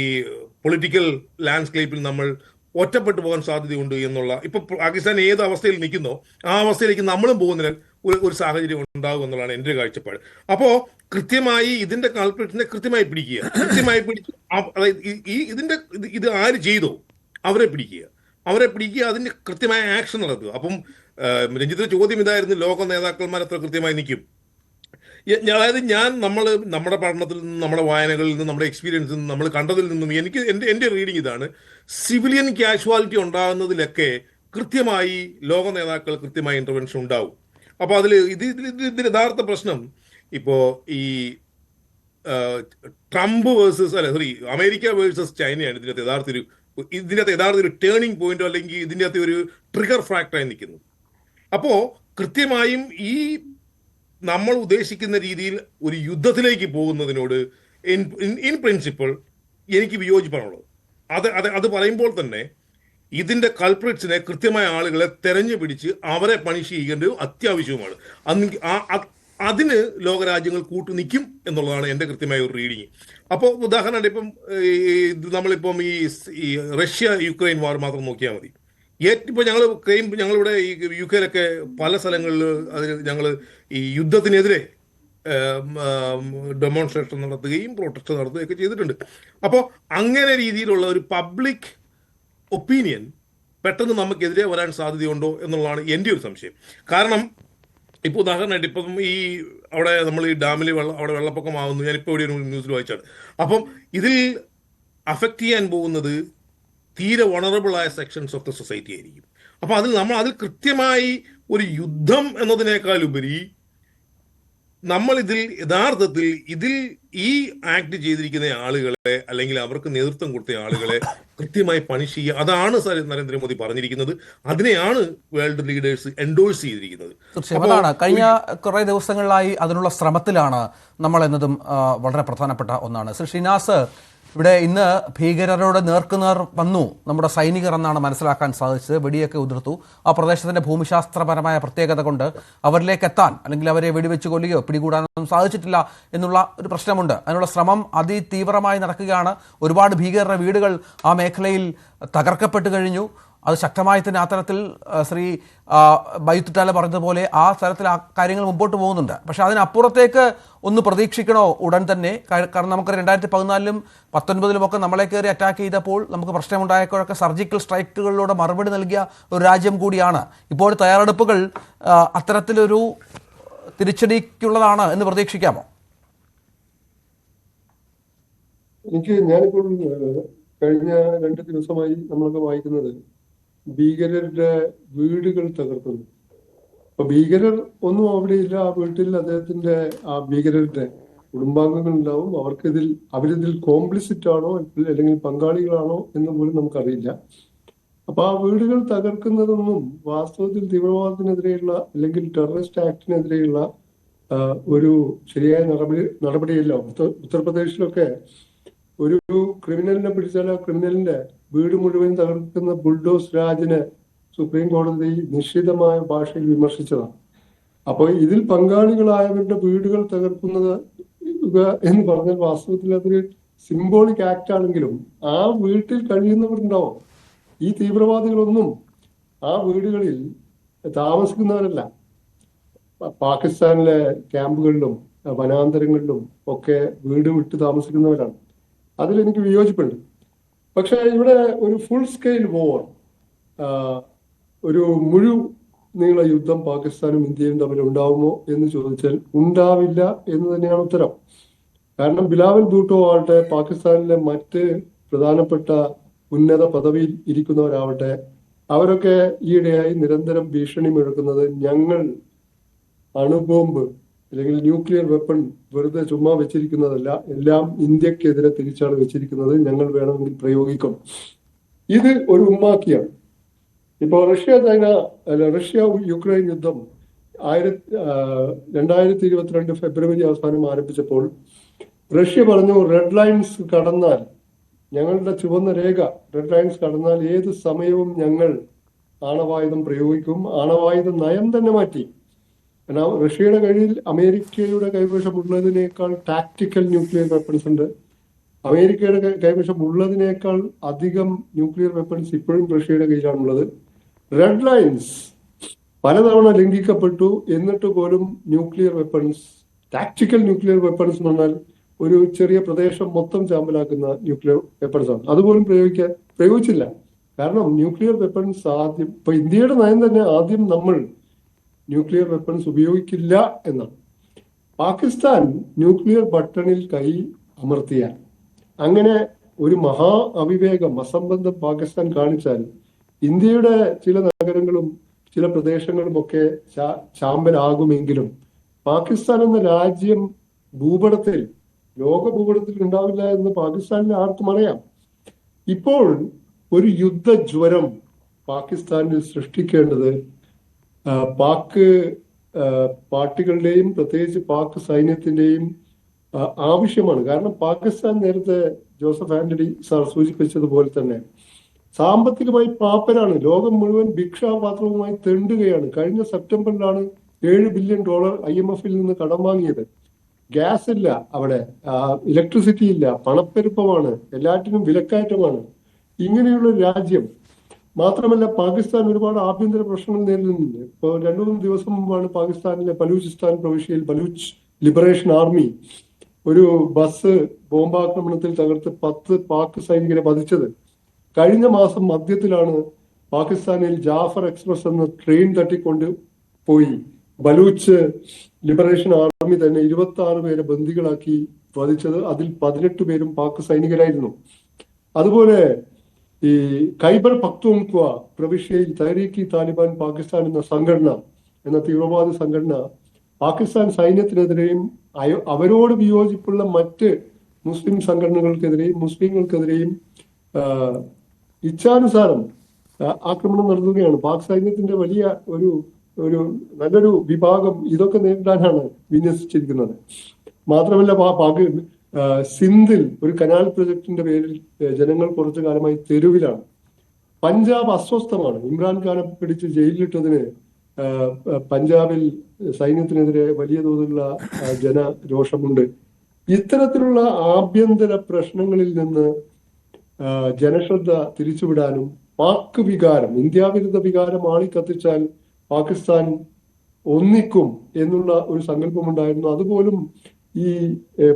പൊളിറ്റിക്കൽ ലാൻഡ്സ്കേപ്പിൽ നമ്മൾ ഒറ്റപ്പെട്ടു പോകാൻ സാധ്യതയുണ്ട് എന്നുള്ള ഇപ്പൊ പാകിസ്ഥാൻ ഏത് അവസ്ഥയിൽ നിൽക്കുന്നോ ആ അവസ്ഥയിലേക്ക് നമ്മളും പോകുന്നതിന് ഒരു സാഹചര്യം ഉണ്ടാകും എന്നുള്ളതാണ് എൻ്റെ കാഴ്ചപ്പാട്. അപ്പോ കൃത്യമായി ഇതിന്റെ കാൽക്കുലേഷനെ കൃത്യമായി പിടിക്കുക, കൃത്യമായി പിടിച്ച് അതായത് ഇത് ആര് ചെയ്തോ അവരെ പിടിക്കുക, അതിന്റെ കൃത്യമായ ആക്ഷൻ നടത്തുക. അപ്പം രഞ്ജിത്തിന്റെ ചോദ്യം ഇതായിരുന്നു, ലോക നേതാക്കന്മാർ എത്ര കൃത്യമായി നിൽക്കും. അതായത് നമ്മുടെ പഠനത്തിൽ നിന്നും നമ്മുടെ വായനകളിൽ നിന്നും നമ്മുടെ എക്സ്പീരിയൻസിൽ നിന്നും നമ്മൾ കണ്ടതിൽ നിന്നും എനിക്ക് എൻ്റെ റീഡിങ് ഇതാണ്, സിവിലിയൻ കാഷ്വാലിറ്റി ഉണ്ടാകുന്നതിലൊക്കെ കൃത്യമായി ലോക നേതാക്കൾ കൃത്യമായ ഇന്റർവെൻഷൻ ഉണ്ടാവും. അപ്പോൾ ഇതിന്റെ യഥാർത്ഥ പ്രശ്നം ഇപ്പോൾ ഈ ട്രംപ് അമേരിക്ക വേഴ്സസ് ചൈനയാണ് ഇതിൻ്റെ യഥാർത്ഥ ഒരു ടേണിംഗ് പോയിന്റോ അല്ലെങ്കിൽ ഇതിൻ്റെ അകത്ത് ഒരു ട്രിഗർ ഫാക്ടറായി നിൽക്കുന്നത്. അപ്പോൾ കൃത്യമായും ഈ നമ്മൾ ഉദ്ദേശിക്കുന്ന രീതിയിൽ ഒരു യുദ്ധത്തിലേക്ക് പോകുന്നതിനോട് ഇൻ പ്രിൻസിപ്പിൾ എനിക്ക് വിയോജിപ്പാണുള്ളത്. അത് പറയുമ്പോൾ തന്നെ ഇതിന്റെ കൾപ്രിറ്റ്സിനെ കൃത്യമായ ആളുകളെ തെരഞ്ഞു പിടിച്ച് അവരെ പണിഷ് ചെയ്യേണ്ടത് അത്യാവശ്യവുമാണ്. അതിന് ലോകരാജ്യങ്ങൾ നിൽക്കും എന്നുള്ളതാണ് എൻ്റെ കൃത്യമായ ഒരു റീഡിങ്. അപ്പോൾ ഉദാഹരണമായിട്ട് ഇപ്പം നമ്മളിപ്പം ഈ റഷ്യ യുക്രൈൻ വാർ മാത്രം നോക്കിയാൽ മതി. ഇപ്പോൾ ഞങ്ങളിവിടെ ഈ യു കെയിലൊക്കെ പല സ്ഥലങ്ങളിൽ ഞങ്ങൾ ഈ യുദ്ധത്തിനെതിരെ ഡെമോൺസ്ട്രേഷൻ നടത്തുകയും പ്രൊട്ടസ്റ്റ് നടത്തുകയൊക്കെ ചെയ്തിട്ടുണ്ട്. അപ്പോൾ അങ്ങനെ രീതിയിലുള്ള ഒരു പബ്ലിക് ഒപ്പീനിയൻ പെട്ടെന്ന് നമുക്കെതിരെ വരാൻ സാധ്യതയുണ്ടോ എന്നുള്ളതാണ് എൻ്റെ ഒരു സംശയം. കാരണം ഇപ്പോൾ ഉദാഹരണമായിട്ട് ഇപ്പം അവിടെ നമ്മൾ ഈ ഡാമിൽ അവിടെ വെള്ളപ്പൊക്കമാവുന്നു, ഞാനിപ്പോൾ ഇവിടെ ഒരു ന്യൂസിൽ വായിച്ചാണ്. അപ്പം ഇതിൽ അഫക്റ്റ് ചെയ്യാൻ പോകുന്നത് തീരെ വണറബിൾ ആയ സെക്ഷൻസ് ഓഫ് ദ സൊസൈറ്റി ആയിരിക്കും. അപ്പോൾ അതിൽ കൃത്യമായി ഒരു യുദ്ധം എന്നതിനേക്കാൾ ഉപരി നമ്മൾ യഥാർത്ഥത്തിൽ ഈ ആക്ട് ചെയ്തിരിക്കുന്ന ആളുകളെ അല്ലെങ്കിൽ അവർക്ക് നേതൃത്വം കൊടുത്ത ആളുകളെ കൃത്യമായി പണിഷ് ചെയ്യുക, അതാണ് നരേന്ദ്രമോദി പറഞ്ഞിരിക്കുന്നത്. അതിനെയാണ് വേൾഡ് ലീഡേഴ്സ് എൻഡോഴ്സ് ചെയ്തിരിക്കുന്നത്. തീർച്ചയായും കഴിഞ്ഞ കുറേ ദിവസങ്ങളിലായി അതിനുള്ള ശ്രമത്തിലാണ് നമ്മൾ എന്നതും വളരെ പ്രധാനപ്പെട്ട ഒന്നാണ്. ശ്രീ ഷിനാസ്, ഇവിടെ ഇന്ന് ഭീകരരോട് നേർക്കുനേർ വന്നു നമ്മുടെ സൈനികർ എന്നാണ് മനസ്സിലാക്കാൻ സാധിച്ചത്. വെടിയൊക്കെ ഉതിർത്തു. ആ പ്രദേശത്തിൻ്റെ ഭൂമിശാസ്ത്രപരമായ പ്രത്യേകത കൊണ്ട് അവരിലേക്ക് എത്താൻ അല്ലെങ്കിൽ അവരെ വെടിവെച്ച് കൊല്ലുകയോ പിടികൂടാനൊന്നും സാധിച്ചിട്ടില്ല എന്നുള്ള ഒരു പ്രശ്നമുണ്ട്. അതിനുള്ള ശ്രമം അതിതീവ്രമായി നടക്കുകയാണ്. ഒരുപാട് ഭീകരരുടെ വീടുകൾ ആ മേഖലയിൽ തകർക്കപ്പെട്ട് കഴിഞ്ഞു. അത് ശക്തമായി തന്നെ ആ തരത്തിൽ ശ്രീ ബൈത്തുറ്റാല പറഞ്ഞതുപോലെ ആ തരത്തിൽ ആ കാര്യങ്ങൾ മുമ്പോട്ട് പോകുന്നുണ്ട്. പക്ഷേ അതിനപ്പുറത്തേക്ക് ഒന്ന് പ്രതീക്ഷിക്കണോ ഉടൻ തന്നെ? കാരണം നമുക്ക് 2014-ലും 2019-ലുമൊക്കെ നമ്മളെ കയറി അറ്റാക്ക് ചെയ്തപ്പോൾ നമുക്ക് പ്രശ്നമുണ്ടായപ്പോഴൊക്കെ സർജിക്കൽ സ്ട്രൈക്കുകളിലൂടെ മറുപടി നൽകിയ ഒരു രാജ്യം കൂടിയാണ്. ഇപ്പോൾ തയ്യാറെടുപ്പുകൾ അത്തരത്തിലൊരു തിരിച്ചടിക്കുള്ളതാണ് എന്ന് പ്രതീക്ഷിക്കാമോ? ഞാനിപ്പോൾ കഴിഞ്ഞ 2 ദിവസമായി നമ്മളൊക്കെ വായിക്കുന്നത് ഭീകരരുടെ വീടുകൾ തകർക്കുന്നു. അപ്പൊ ഭീകരർ ഒന്നും അവിടെ ഇല്ല. ആ വീട്ടിൽ അദ്ദേഹത്തിന്റെ ആ ഭീകരരുടെ കുടുംബാംഗങ്ങൾ ഉണ്ടാവും. അവരിതിൽ കോംപ്ലിസിറ്റ് ആണോ അല്ലെങ്കിൽ പങ്കാളികളാണോ എന്ന് പോലും നമുക്കറിയില്ല. അപ്പൊ ആ വീടുകൾ തകർക്കുന്നതൊന്നും വാസ്തവത്തിൽ തീവ്രവാദത്തിനെതിരെയുള്ള അല്ലെങ്കിൽ ടെററിസ്റ്റ് ആക്ടിനെതിരെയുള്ള ഒരു ശരിയായ നടപടിയല്ല. ഉത്തർപ്രദേശിലൊക്കെ ഒരു ക്രിമിനലിനെ പിടിച്ചാൽ ആ ക്രിമിനലിന്റെ വീട് മുഴുവൻ തകർക്കുന്ന ബുൾഡോസ് രാജിനെ സുപ്രീം കോടതി നിശ്ചിതമായ ഭാഷയിൽ വിമർശിച്ചതാണ്. അപ്പോൾ ഇതിൽ പങ്കാളികളായവരുടെ വീടുകൾ തകർക്കുന്നത് എന്ന് പറഞ്ഞാൽ വാസ്തവത്തിൽ അതൊരു സിംബോളിക് ആക്ട് ആണെങ്കിലും ആ വീട്ടിൽ കഴിയുന്നവരുണ്ടാവും. ഈ തീവ്രവാദികളൊന്നും ആ വീടുകളിൽ താമസിക്കുന്നവരല്ല. പാകിസ്ഥാനിലെ ക്യാമ്പുകളിലും വനാന്തരങ്ങളിലും ഒക്കെ വീട് വിട്ട് താമസിക്കുന്നവരാണ്. അതിലെനിക്ക് വിയോജിപ്പുണ്ട്. പക്ഷെ ഇവിടെ ഒരു ഫുൾ സ്കെയിൽ വോർ, ഒരു നീള യുദ്ധം പാകിസ്ഥാനും ഇന്ത്യയും തമ്മിൽ ഉണ്ടാവുമോ എന്ന് ചോദിച്ചാൽ ഉണ്ടാവില്ല എന്ന് തന്നെയാണ് ഉത്തരം. കാരണം ബിലാവൽ ഭൂട്ടോ ആവട്ടെ, പാകിസ്ഥാനിലെ മറ്റ് പ്രധാനപ്പെട്ട ഉന്നത പദവിയിൽ ഇരിക്കുന്നവരാവട്ടെ, അവരൊക്കെ ഈയിടെയായി നിരന്തരം ഭീഷണി മുഴക്കുന്നത് ഞങ്ങൾ അണുബോംബ് അല്ലെങ്കിൽ ന്യൂക്ലിയർ വെപ്പൺ വെറുതെ ചുമ്മാ വെച്ചിരിക്കുന്നതല്ല, എല്ലാം ഇന്ത്യക്കെതിരെ തിരിച്ചാണ് വെച്ചിരിക്കുന്നത്, ഞങ്ങൾ വേണമെങ്കിൽ പ്രയോഗിക്കും. ഇത് ഒരു ഉമ്മാക്കിയാണ്. ഇപ്പൊ റഷ്യ യുക്രൈൻ യുദ്ധം 2022 ഫെബ്രുവരി അവസാനം ആരംഭിച്ചപ്പോൾ റഷ്യ പറഞ്ഞു, റെഡ് ലൈൻസ് കടന്നാൽ, ഞങ്ങളുടെ ചുവന്ന രേഖ റെഡ് ലൈൻസ് കടന്നാൽ ഏത് സമയവും ഞങ്ങൾ ആണവായുധം പ്രയോഗിക്കും. ആണവായുധ നയം തന്നെ മാറ്റി. കാരണം റഷ്യയുടെ കയ്യിൽ അമേരിക്കയുടെ കൈവശമുള്ളതിനേക്കാൾ ടാക്ടിക്കൽ ന്യൂക്ലിയർ വെപ്പൺസ് ഉണ്ട്. അമേരിക്കയുടെ കൈവശം ഉള്ളതിനേക്കാൾ അധികം ന്യൂക്ലിയർ വെപ്പൺസ് ഇപ്പോഴും റഷ്യയുടെ കയ്യിലാണുള്ളത്. റെഡ് ലൈൻസ് പലതവണ ലംഘിക്കപ്പെട്ടു. എന്നിട്ട് പോലും nuclear weapons, tactical nuclear weapons എന്ന് പറഞ്ഞാൽ ഒരു ചെറിയ പ്രദേശം മൊത്തം ചാമ്പലാക്കുന്ന ന്യൂക്ലിയർ വെപ്പൺസ് ആണ്, അതുപോലും പ്രയോഗിച്ചില്ല. കാരണം ന്യൂക്ലിയർ വെപ്പൺസ് ആദ്യം, ഇപ്പൊ ഇന്ത്യയുടെ നയം തന്നെ ആദ്യം നമ്മൾ ന്യൂക്ലിയർ വെപ്പൺസ് ഉപയോഗിക്കില്ല എന്നാണ്. പാകിസ്ഥാൻ ന്യൂക്ലിയർ ബട്ടണിൽ കൈ അമർത്തിയാൽ, അങ്ങനെ ഒരു മഹാ അവിവേകം, അസംബന്ധം പാകിസ്ഥാൻ കാണിച്ചാൽ ഇന്ത്യയുടെ ചില നഗരങ്ങളും ചില പ്രദേശങ്ങളും ഒക്കെ ചാമ്പലാകുമെങ്കിലും പാകിസ്ഥാൻ എന്ന രാജ്യം ഭൂപടത്തിൽ, ലോക ഭൂപടത്തിൽ ഉണ്ടാവില്ല എന്ന് പാകിസ്ഥാനിൽ ആർക്കും അറിയാം. ഇപ്പോൾ ഒരു യുദ്ധജ്വരം പാകിസ്ഥാനിൽ സൃഷ്ടിക്കേണ്ടത് പാക് പാർട്ടികളുടെയും പ്രത്യേകിച്ച് പാക് സൈന്യത്തിന്റെയും ആവശ്യമാണ്. കാരണം പാകിസ്ഥാൻ നേരത്തെ ജോസഫ് ആന്റണി സാർ സൂചിപ്പിച്ചതുപോലെ തന്നെ സാമ്പത്തികമായി പാപ്പരാണ്. ലോകം മുഴുവൻ ഭിക്ഷാപാത്രവുമായി തെണ്ടുകയാണ്. കഴിഞ്ഞ സെപ്റ്റംബറിലാണ് $7 ബില്യൺ IMF നിന്ന് കടം വാങ്ങിയത്. ഗ്യാസ് ഇല്ല അവിടെ, ഇലക്ട്രിസിറ്റി ഇല്ല, പണപ്പെരുപ്പമാണ്, എല്ലാറ്റിനും വിലക്കയറ്റമാണ്. ഇങ്ങനെയുള്ള രാജ്യം മാത്രമല്ല, പാകിസ്ഥാൻ ഒരുപാട് ആഭ്യന്തര പ്രശ്നങ്ങൾ നേരിടുന്നുണ്ട്. ഇപ്പോൾ 2-3 ദിവസം മുമ്പാണ് പാകിസ്ഥാനിലെ ബലൂചിസ്ഥാൻ പ്രവിശ്യയിൽ ബലൂച്ച് ലിബറേഷൻ ആർമി ഒരു ബസ് ബോംബാക്രമണത്തിൽ തകർത്ത് 10 പാക് സൈനികരെ വധിച്ചത്. കഴിഞ്ഞ മാസം മധ്യത്തിലാണ് പാകിസ്ഥാനിൽ ജാഫർ എക്സ്പ്രസ് എന്ന ട്രെയിൻ തട്ടിക്കൊണ്ട് പോയി ബലൂച്ച് ലിബറേഷൻ ആർമി തന്നെ 26 പേരെ ബന്ദികളാക്കി വധിച്ചത്. അതിൽ 18 പേരും പാക് സൈനികരായിരുന്നു. അതുപോലെ ഈ ഖൈബർ പഖ്തൂൺഖ്വ പ്രവിശ്യയിൽ തഹ്രീക്ക് താലിബാൻ പാകിസ്ഥാൻ എന്ന സംഘടന, എന്ന തീവ്രവാദ സംഘടന പാകിസ്ഥാൻ സൈന്യത്തിനെതിരെയും അവരോട് വിയോജിപ്പുള്ള മറ്റ് മുസ്ലിം സംഘടനകൾക്കെതിരെയും മുസ്ലിങ്ങൾക്കെതിരെയും ഇച്ഛാനുസാരം ആക്രമണം നടത്തുകയാണ്. പാക് സൈന്യത്തിന്റെ വലിയ ഒരു നല്ലൊരു വിഭാഗം ഇതൊക്കെ നേരിടാനാണ് വിന്യസിച്ചിരിക്കുന്നത്. മാത്രമല്ല, സിന്ധിൽ ഒരു കനാൽ പ്രൊജക്ടിന്റെ പേരിൽ ജനങ്ങൾ കുറച്ചു കാലമായി തെരുവിലാണ്. പഞ്ചാബ് അസ്വസ്ഥമാണ്. ഇമ്രാൻഖാനെ പിടിച്ച് ജയിലിലിട്ടതിന് പഞ്ചാബിൽ സൈന്യത്തിനെതിരെ വലിയ തോതിലുള്ള ജനരോഷമുണ്ട്. ഇത്തരത്തിലുള്ള ആഭ്യന്തര പ്രശ്നങ്ങളിൽ നിന്ന് ജനശ്രദ്ധ തിരിച്ചുവിടാനും പാക് വികാരം, ഇന്ത്യാവിരുദ്ധ വികാരം ആളിക്കത്തിച്ചാൽ പാകിസ്ഥാൻ ഒന്നിക്കും എന്നുള്ള ഒരു സങ്കല്പമുണ്ടായിരുന്നു. അതുപോലും ഈ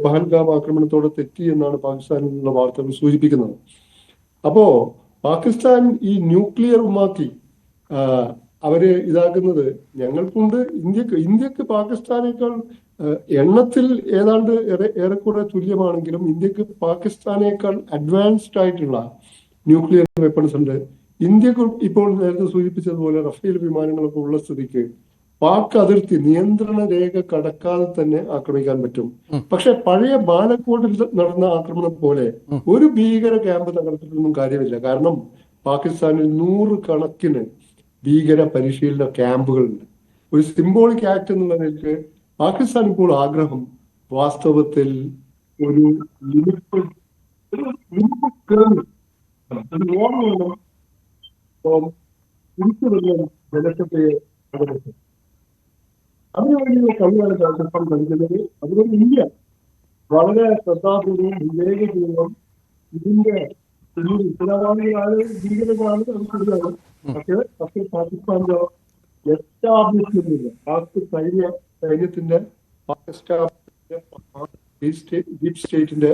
പഹൽഗാം ആക്രമണത്തോടെ തെറ്റി എന്നാണ് പാകിസ്ഥാനിൽ നിന്നുള്ള വാർത്തകൾ സൂചിപ്പിക്കുന്നത്. അപ്പോ പാകിസ്ഥാൻ ഈ ന്യൂക്ലിയർ ഉമാക്കി അവര് ഇതാക്കുന്നത് ഞങ്ങൾക്കുണ്ട്. ഇന്ത്യക്ക് പാകിസ്ഥാനേക്കാൾ എണ്ണത്തിൽ ഏതാണ്ട് ഏറെക്കുറെ തുല്യമാണെങ്കിലും ഇന്ത്യക്ക് പാകിസ്ഥാനേക്കാൾ അഡ്വാൻസ്ഡ് ആയിട്ടുള്ള ന്യൂക്ലിയർ വെപ്പൺസ് ഉണ്ട്. ഇന്ത്യക്ക് ഇപ്പോൾ നേരത്തെ സൂചിപ്പിച്ചതുപോലെ റഫേൽ വിമാനങ്ങളൊക്കെ ഉള്ള സ്ഥിതിക്ക് പാക് അതിർത്തി നിയന്ത്രണ രേഖ കടക്കാതെ തന്നെ ആക്രമിക്കാൻ പറ്റും. പക്ഷെ പഴയ ബാലക്കോട്ടിൽ നടന്ന ആക്രമണം പോലെ ഒരു ഭീകര ക്യാമ്പ് തകർത്തിട്ടൊന്നും കാര്യമില്ല. കാരണം പാകിസ്ഥാനിൽ 100 കണക്കിന് ഭീകര പരിശീലന ക്യാമ്പുകളുണ്ട്. ഒരു സിംബോളിക് ആക്ട് എന്നുള്ള നിലയ്ക്ക് പാകിസ്ഥാൻ ഇപ്പോൾ ആഗ്രഹം വാസ്തവത്തിൽ ഒരു ജനത്തെ അതിനുവേണ്ടിയുള്ള കളിയാണ് പാകിസ്ഥാൻ കളിക്കുന്നത്. അതുകൊണ്ട് ഇന്ത്യ വളരെ ശ്രദ്ധാപൂർവം വിവേകപൂർവം ഇതിന്റെ ഉത്തരവാദികളാണ്, ഭീകരമാണ്, അത് ശരിയാണ്. പക്ഷേ പാകിസ്ഥാന്റെ എസ്റ്റാബ്ലിഷ്മെന്റിന്റെ പാക് സൈന്യത്തിന്റെ ഡീപ് സ്റ്റേറ്റിന്റെ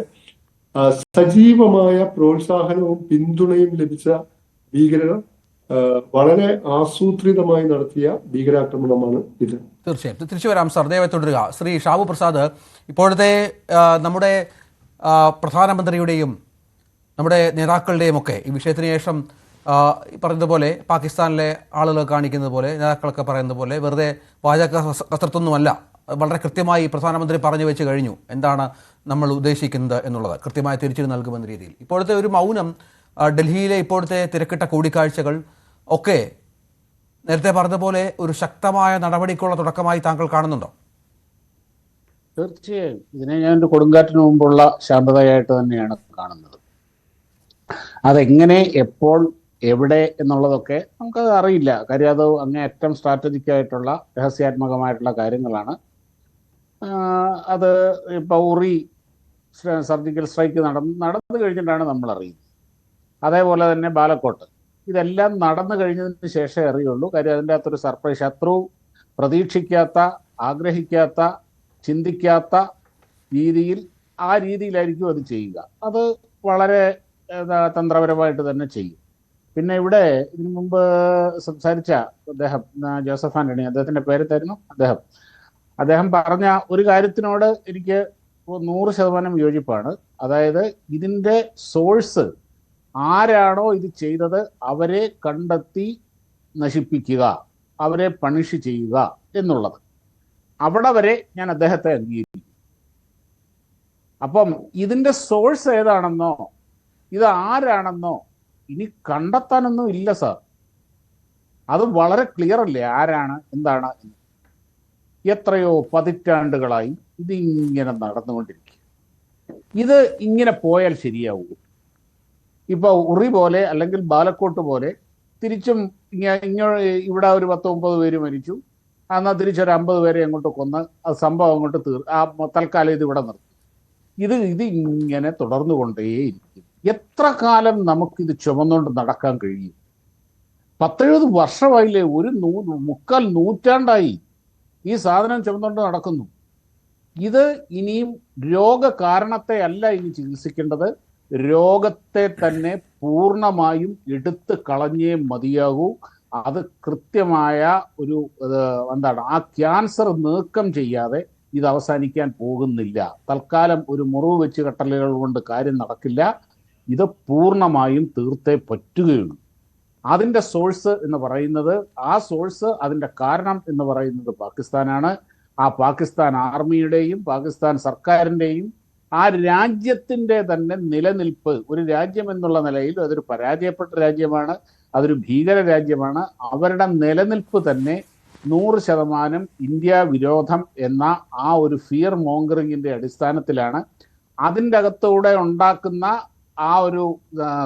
സജീവമായ പ്രോത്സാഹനവും പിന്തുണയും ലഭിച്ച ഭീകരർ വളരെ ആസൂത്രിതമായി നടത്തിയ ഭീകരാക്രമണമാണ് ഇത്. തീർച്ചയായും തിരിച്ചു വരാം സാർ, ദയവായി തുടരുക. ശ്രീ ഷാബു പ്രസാദ്, ഇപ്പോഴത്തെ നമ്മുടെ പ്രധാനമന്ത്രിയുടെയും നമ്മുടെ നേതാക്കളുടെയും ഒക്കെ ഈ വിഷയത്തിന് ശേഷം പറയുന്നതുപോലെ പാകിസ്ഥാനിലെ ആളുകൾ കാണിക്കുന്നത് പോലെ, നേതാക്കളൊക്കെ പറയുന്നത് പോലെ വെറുതെ വാചക കസർത്തൊന്നുമല്ല, വളരെ കൃത്യമായി പ്രധാനമന്ത്രി പറഞ്ഞു വെച്ച് കഴിഞ്ഞു എന്താണ് നമ്മൾ ഉദ്ദേശിക്കുന്നത് എന്നുള്ളത്, കൃത്യമായി തിരിച്ചു നൽകുമെന്ന രീതിയിൽ. ഇപ്പോഴത്തെ ഒരു മൗനം, ഡൽഹിയിലെ ഇപ്പോഴത്തെ തിരക്കിട്ട കൂടിക്കാഴ്ചകൾ ഒക്കെ നേരത്തെ പറഞ്ഞതുപോലെ ഒരു ശക്തമായ നടപടിക്കുള്ള തുടക്കമായി താങ്കൾ കാണുന്നുണ്ടോ? തീർച്ചയായും ഇതിനെ ഞാൻ കൊടുങ്കാറ്റിന് മുമ്പുള്ള ശാന്തതയായിട്ട് തന്നെയാണ് കാണുന്നത്. അതെങ്ങനെ, എപ്പോൾ, എവിടെ എന്നുള്ളതൊക്കെ നമുക്കത് അറിയില്ല. കാര്യം അത് അങ്ങേയറ്റം സ്ട്രാറ്റജിക് ആയിട്ടുള്ള രഹസ്യാത്മകമായിട്ടുള്ള കാര്യങ്ങളാണ്. അത് ഇപ്പോൾ ഉറി സർജിക്കൽ സ്ട്രൈക്ക് നടന്നു കഴിഞ്ഞിട്ടാണ് നമ്മൾ അറിയുന്നത്. അതേപോലെ തന്നെ ബാലക്കോട്ട്, ഇതെല്ലാം നടന്നു കഴിഞ്ഞതിന് ശേഷമേ അറിയുള്ളൂ. കാര്യം അതിൻ്റെ അകത്തൊരു സർപ്രൈസ്, ശത്രു പ്രതീക്ഷിക്കാത്ത, ആഗ്രഹിക്കാത്ത, ചിന്തിക്കാത്ത രീതിയിൽ ആ രീതിയിലായിരിക്കും അത് ചെയ്യുക. അത് വളരെ തന്ത്രപരമായിട്ട് തന്നെ ചെയ്യും. പിന്നെ ഇവിടെ ഇതിനു മുമ്പ് സംസാരിച്ച അദ്ദേഹം, ജോസഫ് ആന്റണി, അദ്ദേഹത്തിന്റെ പേരെത്തായിരുന്നു, അദ്ദേഹം പറഞ്ഞ ഒരു കാര്യത്തിനോട് എനിക്ക് 100% യോജിപ്പാണ്. അതായത് ഇതിന്റെ സോഴ്സ് ആരാണോ ഇത് ചെയ്തത് അവരെ കണ്ടെത്തി നശിപ്പിക്കുക, അവരെ പണിഷ് ചെയ്യുക എന്നുള്ളത്. അവിടെ വരെ ഞാൻ അദ്ദേഹത്തെ അംഗീകരിക്കും. അപ്പം ഇതിന്റെ സോഴ്സ് ഏതാണെന്നോ ഇത് ആരാണെന്നോ ഇനി കണ്ടെത്താനൊന്നും ഇല്ല സാർ. അത് വളരെ ക്ലിയർ അല്ലേ ആരാണ് എന്താണ് എന്ന്. എത്രയോ പതിറ്റാണ്ടുകളായി ഇതിങ്ങനെ നടന്നുകൊണ്ടിരിക്കുക. ഇത് ഇങ്ങനെ പോയാൽ ശരിയാവൂ? ഇപ്പൊ ഉറി പോലെ അല്ലെങ്കിൽ ബാലക്കോട്ട് പോലെ തിരിച്ചും ഇവിടെ ഒരു 10-9 പേര് മരിച്ചു, എന്നാൽ തിരിച്ചൊരു 50 പേരെ അങ്ങോട്ട് കൊന്ന് അത് സംഭവം അങ്ങോട്ട് തൽക്കാലം ഇത് ഇവിടെ നിർത്തി. ഇത് ഇങ്ങനെ തുടർന്നു കൊണ്ടേയിരിക്കും. എത്ര കാലം നമുക്കിത് ചുമന്നുകൊണ്ട് നടക്കാൻ കഴിയും? 10-70 വർഷമായില്ലേ, ഒരു 3/4 നൂറ്റാണ്ടായി ഈ സാധനം ചുമന്നുകൊണ്ട് നടക്കുന്നു. ഇത് ഇനിയും രോഗകാരണത്തെ അല്ല ഇനി ചികിത്സിക്കേണ്ടത്, രോഗത്തെ തന്നെ പൂർണ്ണമായും എടുത്ത് കളഞ്ഞേ മതിയാകൂ. അത് കൃത്യമായ ഒരു ആ ക്യാൻസർ നീക്കം ചെയ്യാതെ ഇത് അവസാനിക്കാൻ പോകുന്നില്ല. തൽക്കാലം ഒരു മുറിവ് വെച്ച് കെട്ടലുകൾ കൊണ്ട് കാര്യം നടക്കില്ല. ഇത് പൂർണ്ണമായും തീർത്തേ പറ്റുകയുള്ളൂ. അതിൻ്റെ സോഴ്സ് എന്ന് പറയുന്നത്, ആ സോഴ്സ് അതിൻ്റെ കാരണം എന്ന് പറയുന്നത് പാകിസ്ഥാനാണ്. ആ പാകിസ്ഥാൻ ആർമിയുടെയും പാകിസ്ഥാൻ സർക്കാരിൻ്റെയും ആ രാജ്യത്തിൻ്റെ തന്നെ നിലനിൽപ്പ്, ഒരു രാജ്യം എന്നുള്ള നിലയിൽ അതൊരു പരാജയപ്പെട്ട രാജ്യമാണ്, അതൊരു ഭീകര രാജ്യമാണ്. അവരുടെ നിലനിൽപ്പ് തന്നെ 100% ഇന്ത്യ വിരോധം എന്ന ആ ഒരു ഫിയർ മോങ്കറിങ്ങിൻ്റെ അടിസ്ഥാനത്തിലാണ്. അതിൻ്റെ അകത്തൂടെ ഉണ്ടാക്കുന്ന ആ ഒരു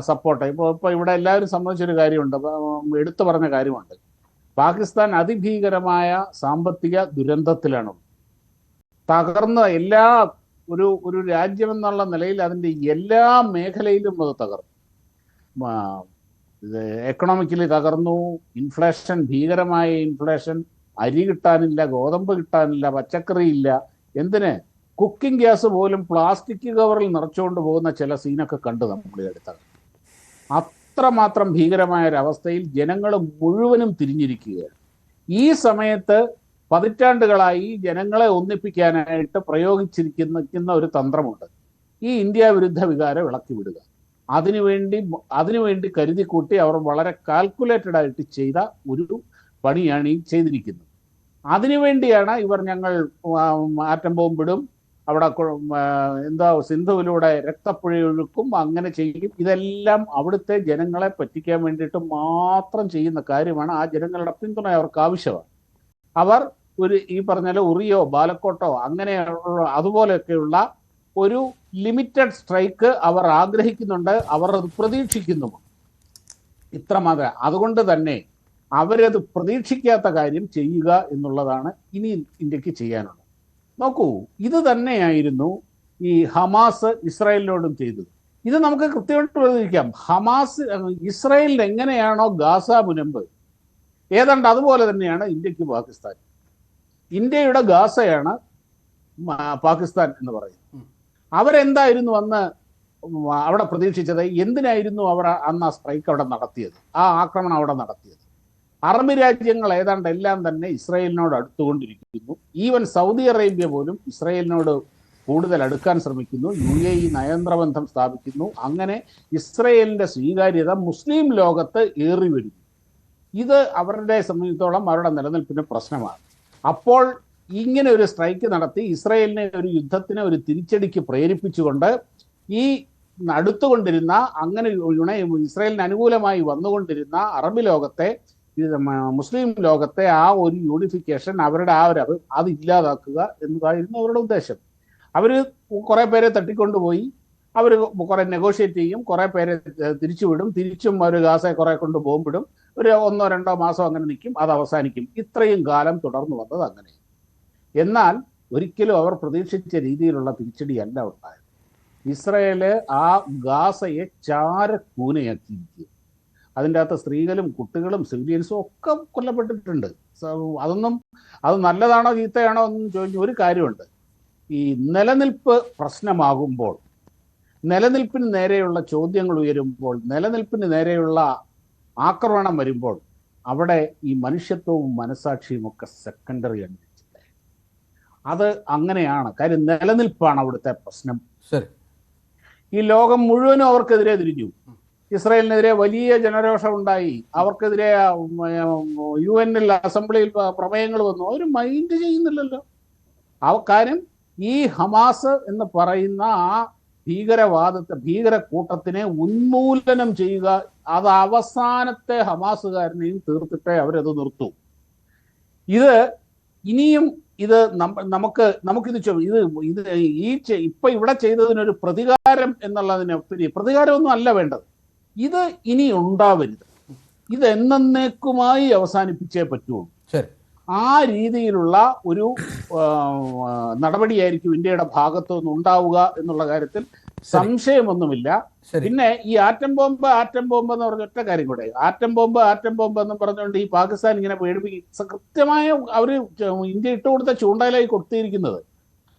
സപ്പോർട്ട്. ഇപ്പോൾ ഇവിടെ എല്ലാവരും സംബന്ധിച്ചൊരു കാര്യമുണ്ട്, എടുത്തു പറഞ്ഞ കാര്യമുണ്ട്. പാകിസ്ഥാൻ അതിഭീകരമായ സാമ്പത്തിക ദുരന്തത്തിലാണ്. തകർന്ന എല്ലാ ഒരു രാജ്യമെന്നുള്ള നിലയിൽ അതിൻ്റെ എല്ലാ മേഖലയിലും അത് തകർന്നു. എക്കണോമിക്കലി തകർന്നു. ഇൻഫ്ലേഷൻ, ഭീകരമായ ഇൻഫ്ലേഷൻ. അരി കിട്ടാനില്ല, ഗോതമ്പ് കിട്ടാനില്ല, പച്ചക്കറി ഇല്ല. എന്തിന്, കുക്കിംഗ് ഗ്യാസ് പോലും പ്ലാസ്റ്റിക് കവറിൽ നിറച്ചുകൊണ്ട് പോകുന്ന ചില സീനൊക്കെ കണ്ടു നമ്മൾ അടുത്താണ്. അത്രമാത്രം ഭീകരമായ ഒരവസ്ഥയിൽ ജനങ്ങൾ മുഴുവനും തിരിഞ്ഞിരിക്കുകയാണ്. ഈ സമയത്ത് പതിറ്റാണ്ടുകളായി ജനങ്ങളെ ഒന്നിപ്പിക്കാനായിട്ട് പ്രയോഗിച്ചിരിക്കുന്ന ഒരു തന്ത്രമുണ്ട്, ഈ ഇന്ത്യ വിരുദ്ധ വികാരം ഇളക്കി വിടുക. അതിനുവേണ്ടി കരുതിക്കൂട്ടി അവർ വളരെ കാൽക്കുലേറ്റഡ് ആയിട്ട് ചെയ്ത ഒരു പണിയാണ് ഈ ചെയ്തിരിക്കുന്നത്. അതിനുവേണ്ടിയാണ് ഇവർ ഞങ്ങൾ ആറ്റം ബോംബിടും, അവിടെ സിന്ധുവിലൂടെ രക്തപ്പുഴയൊഴുക്കും, അങ്ങനെ ചെയ്യും. ഇതെല്ലാം അവിടുത്തെ ജനങ്ങളെ പറ്റിക്കാൻ വേണ്ടിയിട്ട് മാത്രം ചെയ്യുന്ന കാര്യമാണ്. ആ ജനങ്ങളുടെ പിന്തുണ അവർക്ക് ആവശ്യമാണ്. അവർ ഈ പറഞ്ഞാൽ ഉറിയോ ബാലക്കോട്ടോ അങ്ങനെ അതുപോലെയൊക്കെയുള്ള ഒരു ലിമിറ്റഡ് സ്ട്രൈക്ക് അവർ ആഗ്രഹിക്കുന്നുണ്ട്, അവർ അത് പ്രതീക്ഷിക്കുന്നു. ഇത്രമാത്രം. അതുകൊണ്ട് തന്നെ അവരത് പ്രതീക്ഷിക്കാത്ത കാര്യം ചെയ്യുക എന്നുള്ളതാണ് ഇനി ഇന്ത്യക്ക് ചെയ്യാനുള്ളത്. നോക്കൂ, ഇത് തന്നെയായിരുന്നു ഈ ഹമാസ് ഇസ്രായേലിനോടും ചെയ്തത്. ഇത് നമുക്ക് കൃത്യമായിട്ട് പ്രതികരിക്കാം. ഇസ്രായേലിന് എങ്ങനെയാണോ ഗാസ മുനമ്പ്, ഏതാണ്ട് അതുപോലെ തന്നെയാണ് ഇന്ത്യക്ക് പാകിസ്ഥാൻ. ഇന്ത്യയുടെ ഗാസയാണ് പാകിസ്ഥാൻ എന്ന് പറയുന്നത്. അവരെന്തായിരുന്നു അന്ന് അവിടെ പ്രതീക്ഷിച്ചത്? എന്തിനായിരുന്നു അവർ അന്ന് ആ സ്ട്രൈക്ക് അവിടെ നടത്തിയത്, ആ ആക്രമണം അവിടെ നടത്തിയത്? അറബ് രാജ്യങ്ങൾ ഏതാണ്ട് എല്ലാം തന്നെ ഇസ്രായേലിനോട് അടുത്തുകൊണ്ടിരിക്കുന്നു. ഈവൻ സൗദി അറേബ്യ പോലും ഇസ്രായേലിനോട് കൂടുതൽ അടുക്കാൻ ശ്രമിക്കുന്നു. UAE നയതന്ത്രബന്ധം സ്ഥാപിക്കുന്നു. അങ്ങനെ ഇസ്രായേലിന്റെ സ്വീകാര്യത മുസ്ലിം ലോകത്ത് ഏറി വരുന്നു. ഇത് അവരുടെ സംബന്ധിച്ചിടത്തോളം അവരുടെ നിലനിൽപ്പിന് പ്രശ്നമാണ്. അപ്പോൾ ഇങ്ങനെ ഒരു സ്ട്രൈക്ക് നടത്തി ഇസ്രായേലിനെ ഒരു യുദ്ധത്തിന്, ഒരു തിരിച്ചടിക്ക് പ്രേരിപ്പിച്ചുകൊണ്ട് ഈ അടുത്തുകൊണ്ടിരുന്ന, അങ്ങനെ ഇസ്രായേലിന് അനുകൂലമായി വന്നുകൊണ്ടിരുന്ന അറബ് ലോകത്തെ, മുസ്ലിം ലോകത്തെ ആ ഒരു യൂണിഫിക്കേഷൻ, അവരുടെ ആ ഒരു അത് ഇല്ലാതാക്കുക എന്നതായിരുന്നു അവരുടെ ഉദ്ദേശം. അവർ കുറെ പേരെ തട്ടിക്കൊണ്ടുപോയി അവർ കുറെ നെഗോഷിയേറ്റ് ചെയ്യും, കുറെ പേരെ തിരിച്ചുവിടും, തിരിച്ചും അവർ ഗാസയെ കുറെ കൊണ്ട് ബോംബിടും, ഒരു 1-2 മാസം അങ്ങനെ നിൽക്കും, അത് അവസാനിക്കും. ഇത്രയും കാലം തുടർന്നു വന്നത് അങ്ങനെ. എന്നാൽ ഒരിക്കലും അവർ പ്രതീക്ഷിച്ച രീതിയിലുള്ള തിരിച്ചടിയല്ല ഉണ്ടായത്. ഇസ്രയേല് ആ ഗാസയെ ചാരക്കൂനയാക്കിയിരിക്കുക. അതിൻ്റെ അകത്ത് സ്ത്രീകളും കുട്ടികളും സിവിലിയൻസും ഒക്കെ കൊല്ലപ്പെട്ടിട്ടുണ്ട്. അത് നല്ലതാണോ ചീത്തയാണോ എന്ന് ചോദിച്ച ഒരു കാര്യമുണ്ട്. ഈ നിലനിൽപ്പ് പ്രശ്നമാകുമ്പോൾ, നിലനിൽപ്പിന് നേരെയുള്ള ചോദ്യങ്ങൾ ഉയരുമ്പോൾ, നിലനിൽപ്പിന് നേരെയുള്ള ആക്രമണം വരുമ്പോൾ അവിടെ ഈ മനുഷ്യത്വവും മനസാക്ഷിയും ഒക്കെ സെക്കൻഡറി ആണ്. അത് അങ്ങനെയാണ്. കാര്യം നിലനിൽപ്പാണ് അവിടുത്തെ പ്രശ്നം. ശരി. ഈ ലോകം മുഴുവനും അവർക്കെതിരെ തിരിഞ്ഞു. ഇസ്രായേലിനെതിരെ വലിയ ജനരോഷം ഉണ്ടായി. അവർക്കെതിരെ UN അസംബ്ലിയിൽ പ്രമേയങ്ങൾ വന്നു. അവർ മൈൻഡ് ചെയ്യുന്നില്ലല്ലോ. കാര്യം ഈ ഹമാസ് എന്ന് പറയുന്ന ആ ഭീകരക്കൂട്ടത്തിനെ ഉന്മൂലനം ചെയ്യുക, അത് അവസാനത്തെ ഹമാസുകാരനെയും തീർത്തിട്ടേ അവരത് നിർത്തൂ. ഇത് ഇനിയും ഇത് നമുക്കിത് ഇപ്പൊ ഇവിടെ ചെയ്തതിനൊരു പ്രതികാരം എന്നുള്ളതിന് പ്രതികാരമൊന്നും അല്ല വേണ്ടത്. ഇത് ഇനി ഉണ്ടാവരുത്. ഇത് എന്നേക്കുമായി അവസാനിപ്പിച്ചേ പറ്റുള്ളൂ. ആ രീതിയിലുള്ള ഒരു നടപടിയായിരിക്കും ഇന്ത്യയുടെ ഭാഗത്തു നിന്ന് ഉണ്ടാവുക എന്നുള്ള കാര്യത്തിൽ സംശയമൊന്നുമില്ല. പിന്നെ ഈ ആറ്റം ബോംബ് എന്ന് പറഞ്ഞ ഒറ്റ കാര്യം കൂടെ, ആറ്റം ബോംബ് എന്ന് പറഞ്ഞുകൊണ്ട് ഈ പാകിസ്ഥാൻ ഇങ്ങനെ പേടിപ്പിക്കും. കൃത്യമായ അവര് ഇന്ത്യ ഇട്ടുകൊടുത്ത ചൂണ്ടയിലായി കൊടുത്തിരിക്കുന്നത്.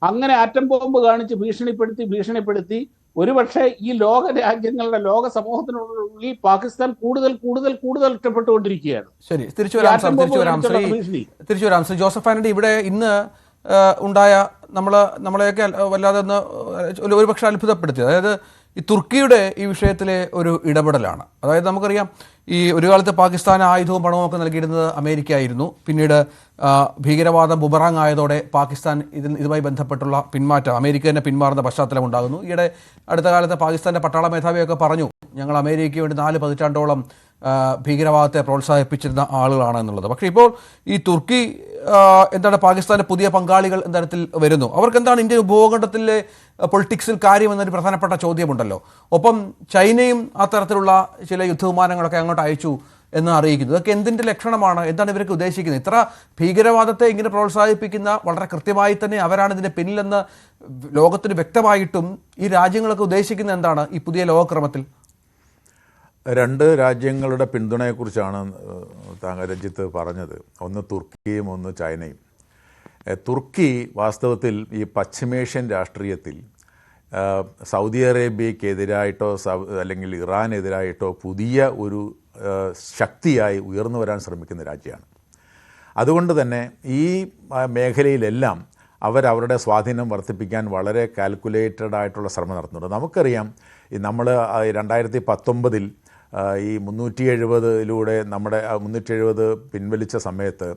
അങ്ങനെ ആറ്റം ബോംബ് കാണിച്ച് ഭീഷണിപ്പെടുത്തി ഒരുപക്ഷെ ഈ ലോക രാജ്യങ്ങളുടെ, ലോക സമൂഹത്തിനുള്ളിൽ പാകിസ്ഥാൻ കൂടുതൽ ഒറ്റപ്പെട്ടുകൊണ്ടിരിക്കുകയാണ്. ശരി, തിരിച്ചു വരാം ശ്രീ ജോസഫ് ആന്റണി. ഇവിടെ ഇന്ന് ഉണ്ടായ നമ്മളെയൊക്കെ വല്ലാതെ ഒന്ന് ഒരുപക്ഷെ അത്ഭുതപ്പെടുത്തി. അതായത് ഈ തുർക്കിയുടെ ഈ വിഷയത്തിലെ ഒരു ഇടപെടലാണ്. അതായത് നമുക്കറിയാം, ഈ ഒരു കാലത്ത് പാകിസ്ഥാൻ ആയുധവും പണവും ഒക്കെ നൽകിയിരുന്നത് അമേരിക്ക ആയിരുന്നു. പിന്നീട് ഭീകരവാദം ബുമറാങ് ആയതോടെ പാകിസ്ഥാൻ ഇതുമായി ബന്ധപ്പെട്ടുള്ള പിന്മാറ്റം, അമേരിക്ക തന്നെ പിന്മാറുന്ന പശ്ചാത്തലം ഉണ്ടാകുന്നു. ഈയിടെ അടുത്ത കാലത്ത് പാകിസ്ഥാൻ്റെ പട്ടാള മേധാവിയൊക്കെ പറഞ്ഞു, ഞങ്ങൾ അമേരിക്കയ്ക്ക് വേണ്ടി 4 പതിറ്റാണ്ടോളം ഭീകരവാദത്തെ പ്രോത്സാഹിപ്പിച്ചിരുന്ന ആളുകളാണ് എന്നുള്ളത്. പക്ഷേ ഇപ്പോൾ ഈ തുർക്കി പാകിസ്ഥാന്റെ പുതിയ പങ്കാളികൾ എന്ന തരത്തിൽ വരുന്നു. അവർക്ക് എന്താണ് ഇന്ത്യൻ ഉപഭൂഖണ്ഡത്തിലെ പൊളിറ്റിക്സിൽ കാര്യം എന്നൊരു പ്രധാനപ്പെട്ട ചോദ്യമുണ്ടല്ലോ. ഒപ്പം ചൈനയും ആ തരത്തിലുള്ള ചില യുദ്ധവിമാനങ്ങളൊക്കെ അങ്ങോട്ട് അയച്ചു എന്ന് അറിയിക്കുന്നു. ഇതൊക്കെ എന്തിൻ്റെ ലക്ഷണമാണ്? എന്താണ് ഇവരൊക്കെ ഉദ്ദേശിക്കുന്നത്? ഇത്ര ഭീകരവാദത്തെ ഇങ്ങനെ പ്രോത്സാഹിപ്പിക്കുന്ന, വളരെ കൃത്യമായി തന്നെ അവരാണ് ഇതിൻ്റെ പിന്നിലെന്ന് ലോകത്തിന് വ്യക്തമായിട്ടും ഈ രാജ്യങ്ങളൊക്കെ ഉദ്ദേശിക്കുന്നത് എന്താണ് ഈ പുതിയ ലോകക്രമത്തിൽ? 2 രാജ്യങ്ങളുടെ പിന്തുണയെക്കുറിച്ചാണ് രഞ്ജിത്ത് പറഞ്ഞത്. ഒന്ന് തുർക്കിയും ഒന്ന് ചൈനയും. തുർക്കി വാസ്തവത്തിൽ ഈ പശ്ചിമേഷ്യൻ രാഷ്ട്രീയത്തിൽ സൗദി അറേബ്യക്കെതിരായിട്ടോ അല്ലെങ്കിൽ ഇറാനെതിരായിട്ടോ പുതിയ ഒരു ശക്തിയായി ഉയർന്നു വരാൻ ശ്രമിക്കുന്ന രാജ്യമാണ്. അതുകൊണ്ട് തന്നെ ഈ മേഖലയിലെല്ലാം അവരവരുടെ സ്വാധീനം വർദ്ധിപ്പിക്കാൻ വളരെ കാൽക്കുലേറ്റഡ് ആയിട്ടുള്ള ശ്രമം നടത്തുന്നുണ്ട്. നമുക്കറിയാം, നമ്മൾ 2019 ഈ 370 നമ്മുടെ 370 പിൻവലിച്ച സമയത്ത്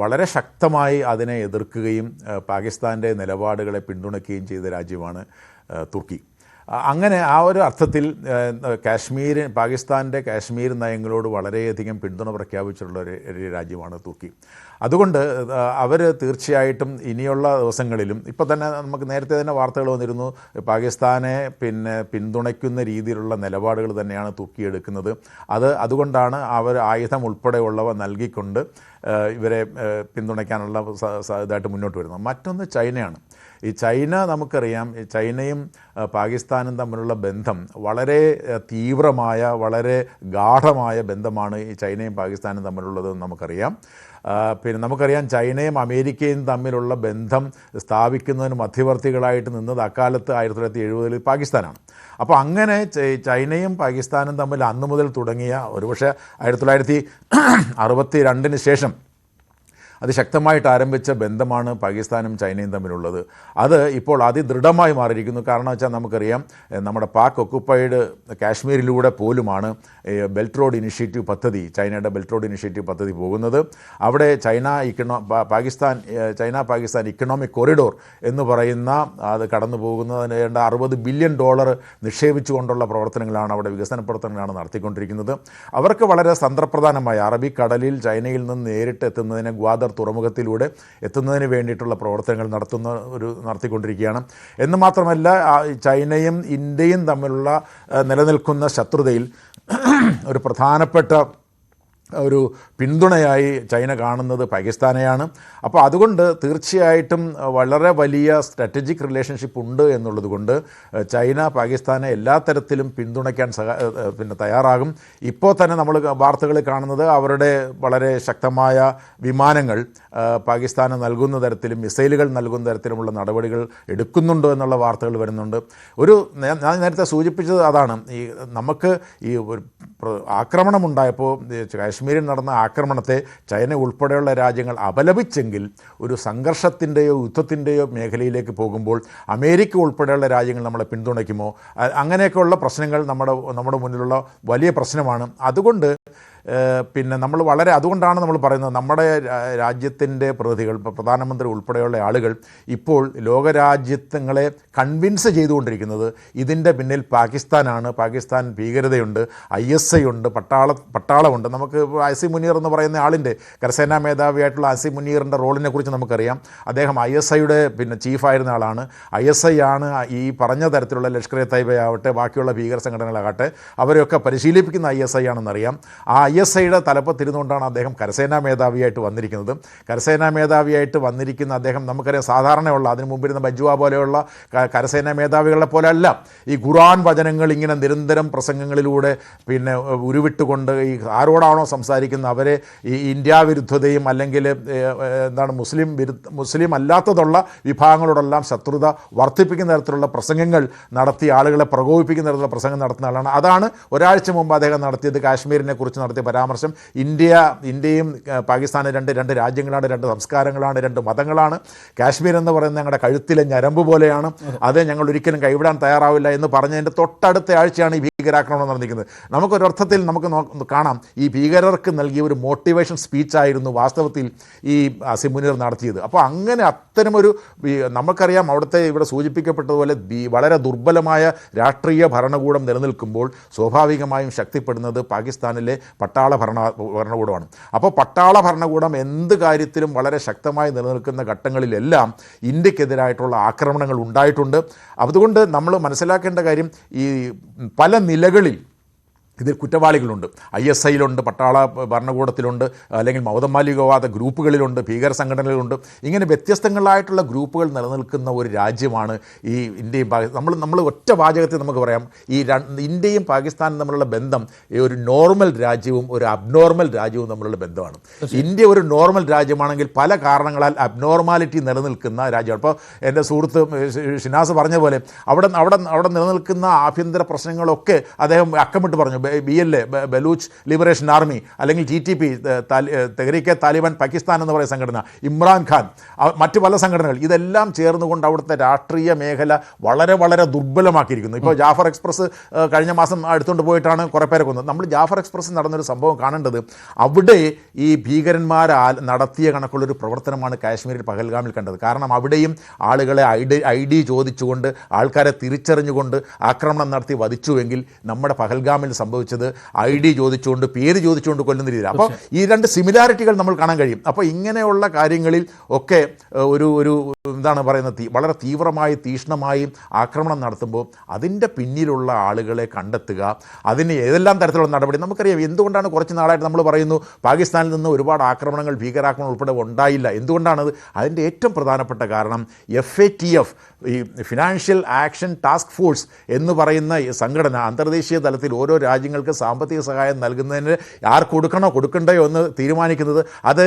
വളരെ ശക്തമായി അതിനെ എതിർക്കുകയും പാകിസ്ഥാൻ്റെ നിലപാടുകളെ പിന്തുണയ്ക്കുകയും ചെയ്ത രാജ്യമാണ് തുർക്കി. അങ്ങനെ ആ ഒരു അർത്ഥത്തിൽ പാകിസ്ഥാൻ്റെ കാശ്മീർ നയങ്ങളോട് വളരെയധികം പിന്തുണ പ്രഖ്യാപിച്ചിട്ടുള്ള ഒരു രാജ്യമാണ് തുർക്കി. അതുകൊണ്ട് അവർ തീർച്ചയായിട്ടും ഇനിയുള്ള ദിവസങ്ങളിലും, ഇപ്പോൾ തന്നെ നമുക്ക് നേരത്തെ തന്നെ വാർത്തകൾ വന്നിരുന്നു, പാകിസ്ഥാനെ പിന്തുണയ്ക്കുന്ന രീതിയിലുള്ള നിലപാടുകൾ തന്നെയാണ് തുർക്കി എടുക്കുന്നത്. അതുകൊണ്ടാണ് അവർ ആയുധം ഉൾപ്പെടെയുള്ളവ നൽകിക്കൊണ്ട് ഇവരെ പിന്തുണയ്ക്കാനുള്ള ഇതായിട്ട് മുന്നോട്ട് വരുന്നത്. മറ്റൊന്ന് ചൈനയാണ്. ഈ ചൈന നമുക്കറിയാം, ചൈനയും പാകിസ്ഥാനും തമ്മിലുള്ള ബന്ധം വളരെ തീവ്രമായ, വളരെ ഗാഢമായ ബന്ധമാണ് ഈ ചൈനയും പാകിസ്ഥാനും തമ്മിലുള്ളതെന്ന് നമുക്കറിയാം. നമുക്കറിയാം, ചൈനയും അമേരിക്കയും തമ്മിലുള്ള ബന്ധം സ്ഥാപിക്കുന്നതിന് മധ്യവർത്തികളായിട്ട് നിന്നത് അക്കാലത്ത് 1970 പാകിസ്ഥാനാണ്. അപ്പോൾ അങ്ങനെ ചൈനയും പാകിസ്ഥാനും തമ്മിൽ അന്നു മുതൽ തുടങ്ങിയ, ഒരുപക്ഷെ 1962 ശേഷം അതിശക്തമായിട്ട് ആരംഭിച്ച ബന്ധമാണ് പാകിസ്ഥാനും ചൈനയും തമ്മിലുള്ളത്. അത് ഇപ്പോൾ അതിദൃഢമായി മാറിയിരിക്കുന്നു. കാരണം വെച്ചാൽ നമുക്കറിയാം, നമ്മുടെ പാക് ഒക്കുപ്പൈഡ് കാശ്മീരിലൂടെ പോലുമാണ് ബെൽറ്റ് റോഡ് ഇനിഷ്യേറ്റീവ് പദ്ധതി, ചൈനയുടെ ബെൽറ്റ് റോഡ് ഇനിഷ്യേറ്റീവ് പദ്ധതി പോകുന്നത്. അവിടെ ചൈന പാകിസ്ഥാൻ ഇക്കണോമിക് കൊറിഡോർ എന്ന് പറയുന്ന അത് കടന്നു പോകുന്നതിന് വേണ്ട $60 ബില്യൺ നിക്ഷേപിച്ചുകൊണ്ടുള്ള പ്രവർത്തനങ്ങളാണ്, അവിടെ വികസന പ്രവർത്തനങ്ങളാണ് നടത്തിക്കൊണ്ടിരിക്കുന്നത്. അവർക്ക് വളരെ തന്ത്രപ്രധാനമായ അറബിക്കടലിൽ ചൈനയിൽ നിന്ന് നേരിട്ട് എത്തുന്നതിനെ ഗ്വാദർ കണ്ടെയ്നർ തുറമുഖത്തിലൂടെ എത്തുന്നതിന് വേണ്ടിയിട്ടുള്ള പ്രവർത്തനങ്ങൾ നടത്തിക്കൊണ്ടിരിക്കുകയാണ്. എന്ന് മാത്രമല്ല ചൈനയും ഇന്ത്യയും തമ്മിലുള്ള നിലനിൽക്കുന്ന ശത്രുതയിൽ ഒരു പ്രധാനപ്പെട്ട ഒരു പിന്തുണയായി ചൈന കാണുന്നത് പാകിസ്ഥാനെയാണ്. അപ്പോൾ അതുകൊണ്ട് തീർച്ചയായിട്ടും വളരെ വലിയ സ്ട്രാറ്റജിക് റിലേഷൻഷിപ്പ് ഉണ്ട് എന്നുള്ളത് കൊണ്ട് ചൈന പാകിസ്ഥാനെ എല്ലാ തരത്തിലും പിന്തുണയ്ക്കാൻ തയ്യാറാകും. ഇപ്പോൾ തന്നെ നമ്മൾ വാർത്തകൾ കാണുന്നത് അവരുടെ വളരെ ശക്തമായ വിമാനങ്ങൾ പാകിസ്ഥാന് നൽകുന്ന തരത്തിലും മിസൈലുകൾ നൽകുന്ന തരത്തിലുമുള്ള നടപടികൾ എടുക്കുന്നുണ്ടോ എന്നുള്ള വാർത്തകൾ വരുന്നുണ്ട്. ഞാൻ നേരത്തെ സൂചിപ്പിച്ചത് അതാണ്, നമുക്ക് ഈ ഒരു ആക്രമണമുണ്ടായപ്പോൾ കാശ്മീരിൽ നടന്ന ആക്രമണത്തെ ചൈന ഉൾപ്പെടെയുള്ള രാജ്യങ്ങൾ അപലപിച്ചെങ്കിൽ ഒരു സംഘർഷത്തിൻ്റെയോ യുദ്ധത്തിൻ്റെയോ മേഖലയിലേക്ക് പോകുമ്പോൾ അമേരിക്ക ഉൾപ്പെടെയുള്ള രാജ്യങ്ങൾ നമ്മളെ പിന്തുണയ്ക്കുമോ? അങ്ങനെയൊക്കെയുള്ള പ്രശ്നങ്ങൾ നമ്മുടെ മുന്നിലുള്ള വലിയ പ്രശ്നമാണ്. അതുകൊണ്ട് അതുകൊണ്ടാണ് നമ്മൾ പറയുന്നത് നമ്മുടെ രാജ്യത്തിൻ്റെ പ്രതിനിധികൾ, പ്രധാനമന്ത്രി ഉൾപ്പെടെയുള്ള ആളുകൾ ഇപ്പോൾ ലോകരാജ്യങ്ങളെ കൺവിൻസ് ചെയ്തുകൊണ്ടിരിക്കുന്നത് ഇതിൻ്റെ പിന്നിൽ പാകിസ്ഥാനാണ്, പാകിസ്ഥാൻ ഭീകരതയുണ്ട്, ISI ഉണ്ട്, പട്ടാളമുണ്ട്. നമുക്ക് ആസിം മുനീർ എന്ന് പറയുന്ന ആളിൻ്റെ, കരസേനാ മേധാവിയായിട്ടുള്ള ആസിം മുനീറിൻ്റെ റോളിനെ കുറിച്ച് നമുക്കറിയാം. അദ്ദേഹം ISIയുടെ ചീഫായിരുന്ന ആളാണ്. ISI ആണ് ഈ പറഞ്ഞ തരത്തിലുള്ള ലഷ്കർ എ തൈബ ആവട്ടെ ബാക്കിയുള്ള ഭീകര സംഘടനകളാകട്ടെ അവരെയൊക്കെ പരിശീലിപ്പിക്കുന്ന ISI ആണെന്നറിയാം. ആ ISIയുടെ തലപ്പത്തിരുന്നുകൊണ്ടാണ് അദ്ദേഹം കരസേനാ മേധാവിയായിട്ട് വന്നിരിക്കുന്നത്. കരസേനാ മേധാവിയായിട്ട് വന്നിരിക്കുന്ന അദ്ദേഹം നമുക്കറിയാം സാധാരണയുള്ള അതിന് മുമ്പിരുന്ന ബജ്വ പോലെയുള്ള കരസേനാ മേധാവികളെ പോലെ അല്ല. ഈ ഖുർആൻ വചനങ്ങൾ ഇങ്ങനെ നിരന്തരം പ്രസംഗങ്ങളിലൂടെ ഉരുവിട്ടുകൊണ്ട് ഈ ആരോടാണോ സംസാരിക്കുന്നത് അവരെ ഈ ഇന്ത്യ വിരുദ്ധതയും അല്ലെങ്കിൽ മുസ്ലിം അല്ലാത്തതുള്ള വിഭാഗങ്ങളോടെല്ലാം ശത്രുത വർദ്ധിപ്പിക്കുന്ന തരത്തിലുള്ള പ്രസംഗങ്ങൾ നടത്തി ആളുകളെ പ്രകോപിപ്പിക്കുന്ന തരത്തിലുള്ള പ്രസംഗം നടത്തുന്ന ആളാണ്. അതാണ് ഒരാഴ്ച മുമ്പ് അദ്ദേഹം നടത്തിയത്. കാശ്മീരിനെ കുറിച്ച് നടത്തിയ പരാമർശം, ഇന്ത്യയും പാകിസ്ഥാനും രണ്ട് രാജ്യങ്ങളാണ്, രണ്ട് സംസ്കാരങ്ങളാണ്, രണ്ട് മതങ്ങളണ്. കാശ്മീർ എന്ന് പറയുന്നത് ഞങ്ങളുടെ കഴുത്തിലെ ഞരമ്പ് പോലെയാണ്, അത് ഞങ്ങൾ ഒരിക്കലും കൈവിടാൻ തയ്യാറാവില്ല എന്ന് പറഞ്ഞതിൻ്റെ തൊട്ടടുത്ത ആഴ്ചയാണ് ഈ ഭീകരാക്രമണം നടന്നിരിക്കുന്നത്. നമുക്കൊരർത്ഥത്തിൽ നമുക്ക് കാണാം ഈ ഭീകരർക്ക് നൽകിയ ഒരു മോട്ടിവേഷൻ സ്പീച്ചായിരുന്നു വാസ്തവത്തിൽ ഈ ആസിം മുനീർ നടത്തിയത്. അപ്പോൾ അങ്ങനെ അത്തരമൊരു നമുക്കറിയാം അവിടുത്തെ ഇവിടെ സൂചിപ്പിക്കപ്പെട്ടതുപോലെ വളരെ ദുർബലമായ രാഷ്ട്രീയ ഭരണകൂടം നിലനിൽക്കുമ്പോൾ സ്വാഭാവികമായും ശക്തിപ്പെടുന്നത് പാകിസ്ഥാനിലെ പട്ടാള ഭരണകൂടമാണ്. അപ്പോൾ പട്ടാള ഭരണകൂടം എന്ത് കാര്യത്തിലും വളരെ ശക്തമായി നിലനിൽക്കുന്ന ഘട്ടങ്ങളിലെല്ലാം ഇന്ത്യക്കെതിരായിട്ടുള്ള ആക്രമണങ്ങൾ ഉണ്ടായിട്ടുണ്ട്. അതുകൊണ്ട് നമ്മൾ മനസ്സിലാക്കേണ്ട കാര്യം ഈ പല നിലകളിൽ ഇതിൽ കുറ്റവാളികളുണ്ട്. ISIയിലുണ്ട്, പട്ടാള ഭരണകൂടത്തിലുണ്ട്, അല്ലെങ്കിൽ മൗദമാലികവാദ ഗ്രൂപ്പുകളിലുണ്ട്, ഭീകര സംഘടനകളുണ്ട്. ഇങ്ങനെ വ്യത്യസ്തങ്ങളായിട്ടുള്ള ഗ്രൂപ്പുകൾ നിലനിൽക്കുന്ന ഒരു രാജ്യമാണ് ഈ ഇന്ത്യയും നമ്മൾ ഒറ്റ വാചകത്തിൽ നമുക്ക് പറയാം, ഈ ഇന്ത്യയും പാകിസ്ഥാനും തമ്മിലുള്ള ബന്ധം ഒരു നോർമൽ രാജ്യവും ഒരു അബ്നോർമൽ രാജ്യവും തമ്മിലുള്ള ബന്ധമാണ്. ഇന്ത്യ ഒരു നോർമൽ രാജ്യമാണെങ്കിൽ പല കാരണങ്ങളാൽ അബ്നോർമാലിറ്റി നിലനിൽക്കുന്ന രാജ്യമാണ്. ഇപ്പോൾ എൻ്റെ സുഹൃത്ത് ഷിനാസ് പറഞ്ഞ പോലെ അവിടെ നിലനിൽക്കുന്ന ആഭ്യന്തര പ്രശ്നങ്ങളൊക്കെ അദ്ദേഹം അക്കമിട്ട് പറഞ്ഞു. BLA ബലൂച്ച് ലിബറേഷൻ ആർമി അല്ലെങ്കിൽ TTP തെഹ്രീക്കെ താലിബാൻ പാകിസ്ഥാൻ എന്ന് പറയുന്ന സംഘടന, ഇമ്രാൻഖാൻ, മറ്റു പല സംഘടനകൾ, ഇതെല്ലാം ചേർന്നുകൊണ്ട് അവിടുത്തെ രാഷ്ട്രീയ മേഖല വളരെ വളരെ ദുർബലമാക്കിയിരിക്കുന്നു. ഇപ്പോൾ ജാഫർ എക്സ്പ്രസ് കഴിഞ്ഞ മാസം എടുത്തുകൊണ്ട് പോയിട്ടാണ് കുറേ പേരെ കൊന്നത്. നമ്മൾ ജാഫർ എക്സ്പ്രസ് നടന്നൊരു സംഭവം കാണേണ്ടത് അവിടെ ഈ ഭീകരന്മാർ നടത്തിയ കണക്കുള്ളൊരു പ്രവർത്തനമാണ് കാശ്മീരിൽ പഹൽഗാമിൽ കണ്ടത്. കാരണം അവിടെയും ആളുകളെ ID ചോദിച്ചുകൊണ്ട് ആൾക്കാരെ തിരിച്ചറിഞ്ഞുകൊണ്ട് ആക്രമണം നടത്തി വധിച്ചുവെങ്കിൽ നമ്മുടെ പഹൽഗാമിൽ സംഭവിച്ചത് ID ചോദിച്ചുകൊണ്ട് പേര് ചോദിച്ചുകൊണ്ട് കൊല്ലുന്ന രീതിയിൽ. അപ്പോൾ ഈ രണ്ട് സിമിലാരിറ്റികൾ നമ്മൾ കാണാൻ കഴിയും. അപ്പോൾ ഇങ്ങനെയുള്ള കാര്യങ്ങളിൽ ഒക്കെ ഒരു എന്താണ് പറയുന്നത്, വളരെ തീവ്രമായി തീക്ഷ്ണമായി ആക്രമണം നടത്തുമ്പോൾ അതിൻ്റെ പിന്നിലുള്ള ആളുകളെ കണ്ടെത്തുക, അതിന് ഏതെല്ലാം തരത്തിലുള്ള നടപടി നമുക്കറിയാം. എന്തുകൊണ്ടാണ് കുറച്ച് നാളായിട്ട് നമ്മൾ പറയുന്നു പാകിസ്ഥാനിൽ നിന്ന് ഒരുപാട് ആക്രമണങ്ങൾ, ഭീകരാക്രമണം ഉൾപ്പെടെ ഉണ്ടായില്ല? എന്തുകൊണ്ടാണത്? അതിൻ്റെ ഏറ്റവും പ്രധാനപ്പെട്ട കാരണം FATF, ഈ ഫിനാൻഷ്യൽ ആക്ഷൻ ടാസ്ക് ഫോഴ്സ് എന്ന് പറയുന്ന സംഘടന അന്തർദേശീയ തലത്തിൽ ഓരോ രാജ്യങ്ങൾക്ക് സാമ്പത്തിക സഹായം നൽകുന്നതിന് ആർക്ക് കൊടുക്കണ്ടയോ എന്ന് തീരുമാനിക്കുന്നത് അത്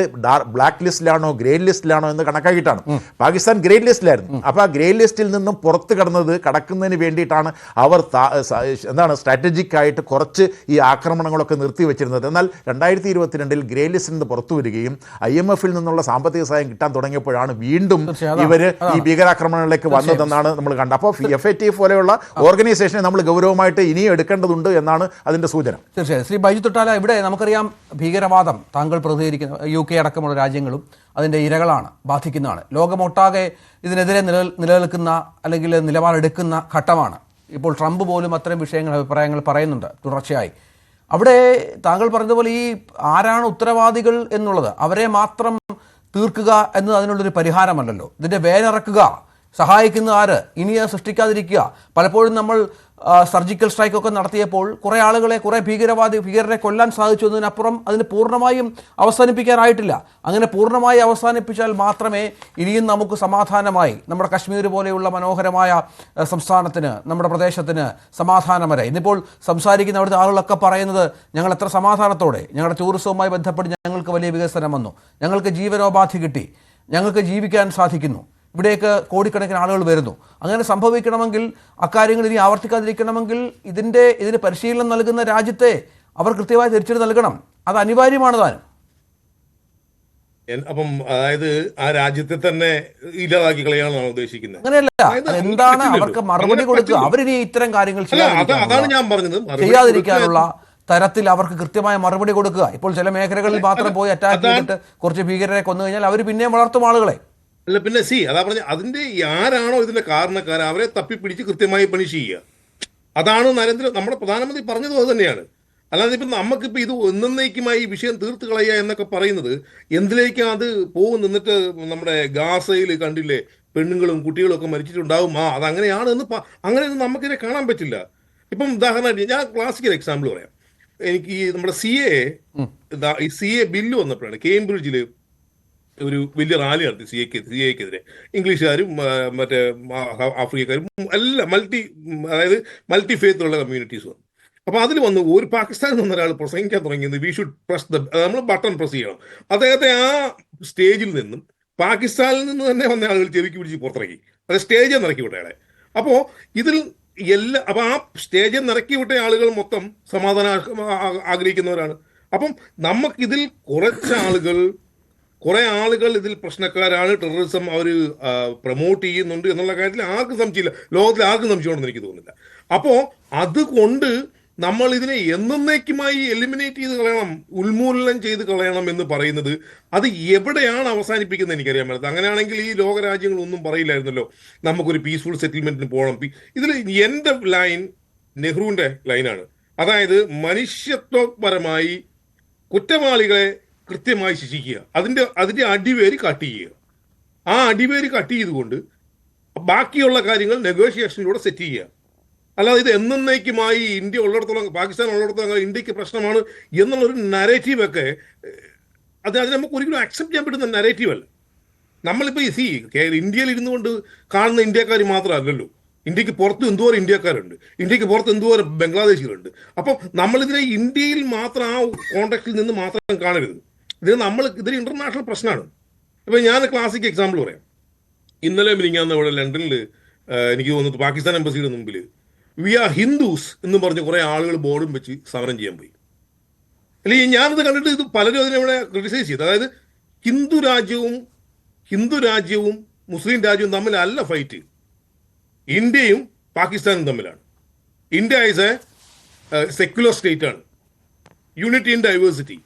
ബ്ലാക്ക് ലിസ്റ്റിലാണോ ഗ്രേ ലിസ്റ്റിലാണോ എന്ന് കണക്കാക്കിയിട്ടാണ്. പാകിസ്ഥാൻ ഗ്രേ ലിസ്റ്റിലായിരുന്നു. അപ്പോൾ ആ ഗ്രേ ലിസ്റ്റിൽ നിന്നും പുറത്ത് കടക്കുന്നതിന് വേണ്ടിയിട്ടാണ് അവർ സ്ട്രാറ്റജിക് ആയിട്ട് കുറച്ച് ഈ ആക്രമണങ്ങളൊക്കെ നിർത്തിവെച്ചിരുന്നത്. എന്നാൽ 2022 ഗ്രേ ലിസ്റ്റിൽ നിന്ന് പുറത്തു വരികയും IMFൽ നിന്നുള്ള സാമ്പത്തിക സഹായം കിട്ടാൻ തുടങ്ങിയപ്പോഴാണ് വീണ്ടും ഇവർ ഈ ഭീകരാക്രമണങ്ങളിലേക്ക് വന്നതെന്നാണ് നമ്മൾ കണ്ടത്. അപ്പോൾ FATF പോലെയുള്ള ഓർഗനൈസേഷനെ നമ്മൾ ഗൗരവമായിട്ട് ഇനിയും എടുക്കേണ്ടതുണ്ട് എന്നാണ് അതിൻ്റെ സൂചന. തീർച്ചയായും. ശ്രീ ബൈജു തൊട്ടാല, ഇവിടെ നമുക്കറിയാം ഭീകരവാദം താങ്കൾ പ്രതികരിക്കുന്ന UK അടക്കമുള്ള രാജ്യങ്ങളും അതിൻ്റെ ഇരകളാണ്, ബാധിക്കുന്നതാണ്. ലോകമൊട്ടാകെ ഇതിനെതിരെ നിലനിൽക്കുന്ന അല്ലെങ്കിൽ നിലപാടെടുക്കുന്ന ഘട്ടമാണ്. ഇപ്പോൾ ട്രംപ് പോലും അത്തരം അഭിപ്രായങ്ങൾ പറയുന്നുണ്ട് തുടർച്ചയായി. അവിടെ താങ്കൾ പറഞ്ഞതുപോലെ ഈ ആരാണ് ഉത്തരവാദികൾ എന്നുള്ളത്, അവരെ മാത്രം തീർക്കുക എന്നത് അതിനുള്ളൊരു പരിഹാരമല്ലല്ലോ. ഇതിൻ്റെ വേരിറക്കുക, സഹായിക്കുന്ന ആര്, ഇനി അത് സൃഷ്ടിക്കാതിരിക്കുക. പലപ്പോഴും നമ്മൾ സർജിക്കൽ സ്ട്രൈക്കൊക്കെ നടത്തിയപ്പോൾ കുറേ ആളുകളെ, കുറേ ഭീകരരെ കൊല്ലാൻ സാധിച്ചു എന്നതിനപ്പുറം അതിന് പൂർണ്ണമായും അവസാനിപ്പിക്കാനായിട്ടില്ല. അങ്ങനെ പൂർണ്ണമായി അവസാനിപ്പിച്ചാൽ മാത്രമേ ഇനിയും നമുക്ക് സമാധാനമായി നമ്മുടെ കശ്മീർ പോലെയുള്ള മനോഹരമായ സംസ്ഥാനത്തിന്, നമ്മുടെ പ്രദേശത്തിന് സമാധാനം വരെ. ഇന്നിപ്പോൾ സംസാരിക്കുന്ന അവിടുത്തെ ആളുകളൊക്കെ പറയുന്നത് ഞങ്ങൾ എത്ര സമാധാനത്തോടെ, ഞങ്ങളുടെ ടൂറിസവുമായി ബന്ധപ്പെട്ട് ഞങ്ങൾക്ക് വലിയ വികസനം വന്നു, ഞങ്ങൾക്ക് ജീവനോപാധി കിട്ടി, ഞങ്ങൾക്ക് ജീവിക്കാൻ സാധിക്കുന്നു, ഇവിടേക്ക് കോടിക്കണക്കിന് ആളുകൾ വരുന്നു. അങ്ങനെ സംഭവിക്കണമെങ്കിൽ, അക്കാര്യങ്ങൾ ഇനി ആവർത്തിക്കാതിരിക്കണമെങ്കിൽ ഇതിന് പരിശീലനം നൽകുന്ന രാജ്യത്തെ അവർ കൃത്യമായി തിരിച്ചടി നൽകണം. അത് അനിവാര്യമാണ് താനും. അപ്പം അതായത് ആ രാജ്യത്തെ തന്നെ ഇല്ലാതാക്കി കളയാനാണ് ഉദ്ദേശിക്കുന്നത്. അങ്ങനെയല്ല, എന്താണ് അവർക്ക് മറുപടി കൊടുക്കുക? അവരിനി ഇത്തരം കാര്യങ്ങൾ അതാണ് ഞാൻ പറഞ്ഞത്, ചെയ്യാതിരിക്കാനുള്ള തരത്തിൽ അവർക്ക് കൃത്യമായ മറുപടി കൊടുക്കുക. ഇപ്പോൾ ചില മേഖലകളിൽ മാത്രം പോയി അറ്റാക്ക് ചെയ്തിട്ട് കുറച്ച് ഭീകരരെ കൊന്നു കഴിഞ്ഞാൽ അവർ പിന്നെയും വളർത്തും ആളുകളെ. അല്ല, പിന്നെ അതാ പറഞ്ഞ, അതിന്റെ ആരാണോ ഇതിന്റെ കാരണക്കാരൻ അവരെ തപ്പിപ്പിടിച്ച് കൃത്യമായി പണിഷ് ചെയ്യുക. അതാണ് നമ്മുടെ പ്രധാനമന്ത്രി പറഞ്ഞതും അത് തന്നെയാണ്. അല്ലാതെ ഇപ്പം നമുക്കിപ്പോൾ ഇത് എന്നേക്കുമായി ഈ വിഷയം തീർത്ത് കളയുക എന്നൊക്കെ പറയുന്നത് എന്തിലേക്കാണ് അത് പോകും? നിന്നിട്ട് നമ്മുടെ ഗാസയിൽ കണ്ടില്ലേ, പെണ്ണുങ്ങളും കുട്ടികളും ഒക്കെ മരിച്ചിട്ടുണ്ടാവും. അതങ്ങനെയാണ് അങ്ങനെയൊന്നും നമുക്കിതിനെ കാണാൻ പറ്റില്ല. ഇപ്പം ഉദാഹരണമായിട്ട് ഞാൻ ക്ലാസിക്കൽ എക്സാമ്പിൾ പറയാം. എനിക്ക് ഈ നമ്മുടെ CA ബില്ല് വന്നപ്പോഴാണ് കേംബ്രിഡ്ജിൽ ഒരു വലിയ റാലി നടത്തി CAക്കെതിരെ. ഇംഗ്ലീഷുകാരും മറ്റേ ആഫ്രിക്കക്കാരും എല്ലാം അതായത് മൾട്ടി ഫെയ്ത്ത് ഉള്ള കമ്മ്യൂണിറ്റീസ് വന്നു. അപ്പോൾ അതിൽ വന്ന് ഒരു പാകിസ്ഥാനിൽ നിന്ന് ഒരാൾ പ്രസംഗിക്കാൻ തുടങ്ങിയത് വി ഷുഡ് പ്രസ് നമ്മൾ ബട്ടൺ പ്രസ് ചെയ്യണം. അദ്ദേഹത്തെ ആ സ്റ്റേജിൽ നിന്നും പാകിസ്ഥാനിൽ നിന്ന് തന്നെ വന്ന ആളുകൾ ചെവിക്ക് പിടിച്ച് പുറത്തിറക്കി. അത് സ്റ്റേജിൽ നിറക്കി വിട്ട ആളെ. അപ്പോൾ ഇതിൽ അപ്പോൾ ആ സ്റ്റേജിൽ നിറക്കി വിട്ട ആളുകൾ മൊത്തം സമാധാനം ആഗ്രഹിക്കുന്നവരാണ്. അപ്പം നമുക്കിതിൽ കുറെ ആളുകൾ ഇതിൽ പ്രശ്നക്കാരാണ്, ടെററിസം അവർ പ്രൊമോട്ട് ചെയ്യുന്നുണ്ട് എന്നുള്ള കാര്യത്തിൽ ആർക്കും സംശയമില്ല. ലോകത്തിൽ ആർക്കും സംശയമുണ്ടെന്ന് എനിക്ക് തോന്നുന്നില്ല. അപ്പോൾ അതുകൊണ്ട് നമ്മൾ ഇതിനെ എന്നേക്കുമായി എലിമിനേറ്റ് ചെയ്ത് കളയണം, ഉന്മൂലനം ചെയ്ത് കളയണം എന്ന് പറയുന്നത് അത് എവിടെയാണ് അവസാനിപ്പിക്കുന്നത് എനിക്കറിയാൻ പറ്റത്തില്ല. അങ്ങനെയാണെങ്കിൽ ഈ ലോകരാജ്യങ്ങൾ ഒന്നും പറയില്ലായിരുന്നല്ലോ നമുക്കൊരു പീസ്ഫുൾ സെറ്റിൽമെന്റിന് പോകണം. ഇതിൽ എൻ്റെ ലൈൻ നെഹ്റുവിൻ്റെ ലൈനാണ്. അതായത് മനുഷ്യത്വപരമായി കുറ്റവാളികളെ കൃത്യമായി ശിക്ഷിക്കുക, അതിൻ്റെ അടിവേര് കട്ട് ചെയ്യുക. ആ അടിവേര് കട്ട് ചെയ്തുകൊണ്ട് ബാക്കിയുള്ള കാര്യങ്ങൾ നെഗോഷിയേഷനിലൂടെ സെറ്റ് ചെയ്യുക. അല്ലാതെ ഇത് എന്നേക്കുമായി ഇന്ത്യ ഉള്ളിടത്തോളം, പാകിസ്ഥാൻ ഉള്ളിടത്തോളം ഇന്ത്യക്ക് പ്രശ്നമാണ് എന്നുള്ളൊരു നരേറ്റീവൊക്കെ അത് നമുക്ക് ഒരിക്കലും അക്സെപ്റ്റ് ചെയ്യാൻ പറ്റുന്ന നരേറ്റീവല്ല. നമ്മളിപ്പോൾ ഇന്ത്യയിൽ ഇരുന്നു കൊണ്ട് കാണുന്ന ഇന്ത്യക്കാർ മാത്രമല്ലല്ലോ, ഇന്ത്യക്ക് പുറത്തും എന്തോരം ഇന്ത്യക്കാരുണ്ട്, ഇന്ത്യക്ക് പുറത്ത് എന്തോരം ബംഗ്ലാദേശികളുണ്ട്. അപ്പം നമ്മളിതിനെ ഇന്ത്യയിൽ മാത്രം ആ കോണ്ടാക്റ്റിൽ നിന്ന് മാത്രം കാണരുത്. ഇതൊരു ഇന്റർനാഷണൽ പ്രശ്നമാണ്. ഇപ്പം ഞാൻ ക്ലാസിക് എക്സാമ്പിൾ പറയാം. ഇന്നലെ മിനിങ്ങാന്ന് ഇവിടെ ലണ്ടനിൽ എനിക്ക് തോന്നുന്നത് പാകിസ്ഥാൻ എംബസിയുടെ മുമ്പിൽ വി ആർ ഹിന്ദുസ് എന്ന് പറഞ്ഞ് കുറേ ആളുകൾ ബോർഡും വെച്ച് സമരം ചെയ്യാൻ പോയി. അല്ലെങ്കിൽ ഞാനത് കണ്ടിട്ട് ഇത് പലരും അതിനെ ക്രിട്ടിസൈസ് ചെയ്തു. അതായത് ഹിന്ദു രാജ്യവും മുസ്ലിം രാജ്യവും തമ്മിലല്ല ഫൈറ്റ്, ഇന്ത്യയും പാകിസ്ഥാനും തമ്മിലാണ്. India is A secular state ആണ്, യൂണിറ്റി ഇൻ ഡൈവേഴ്സിറ്റി.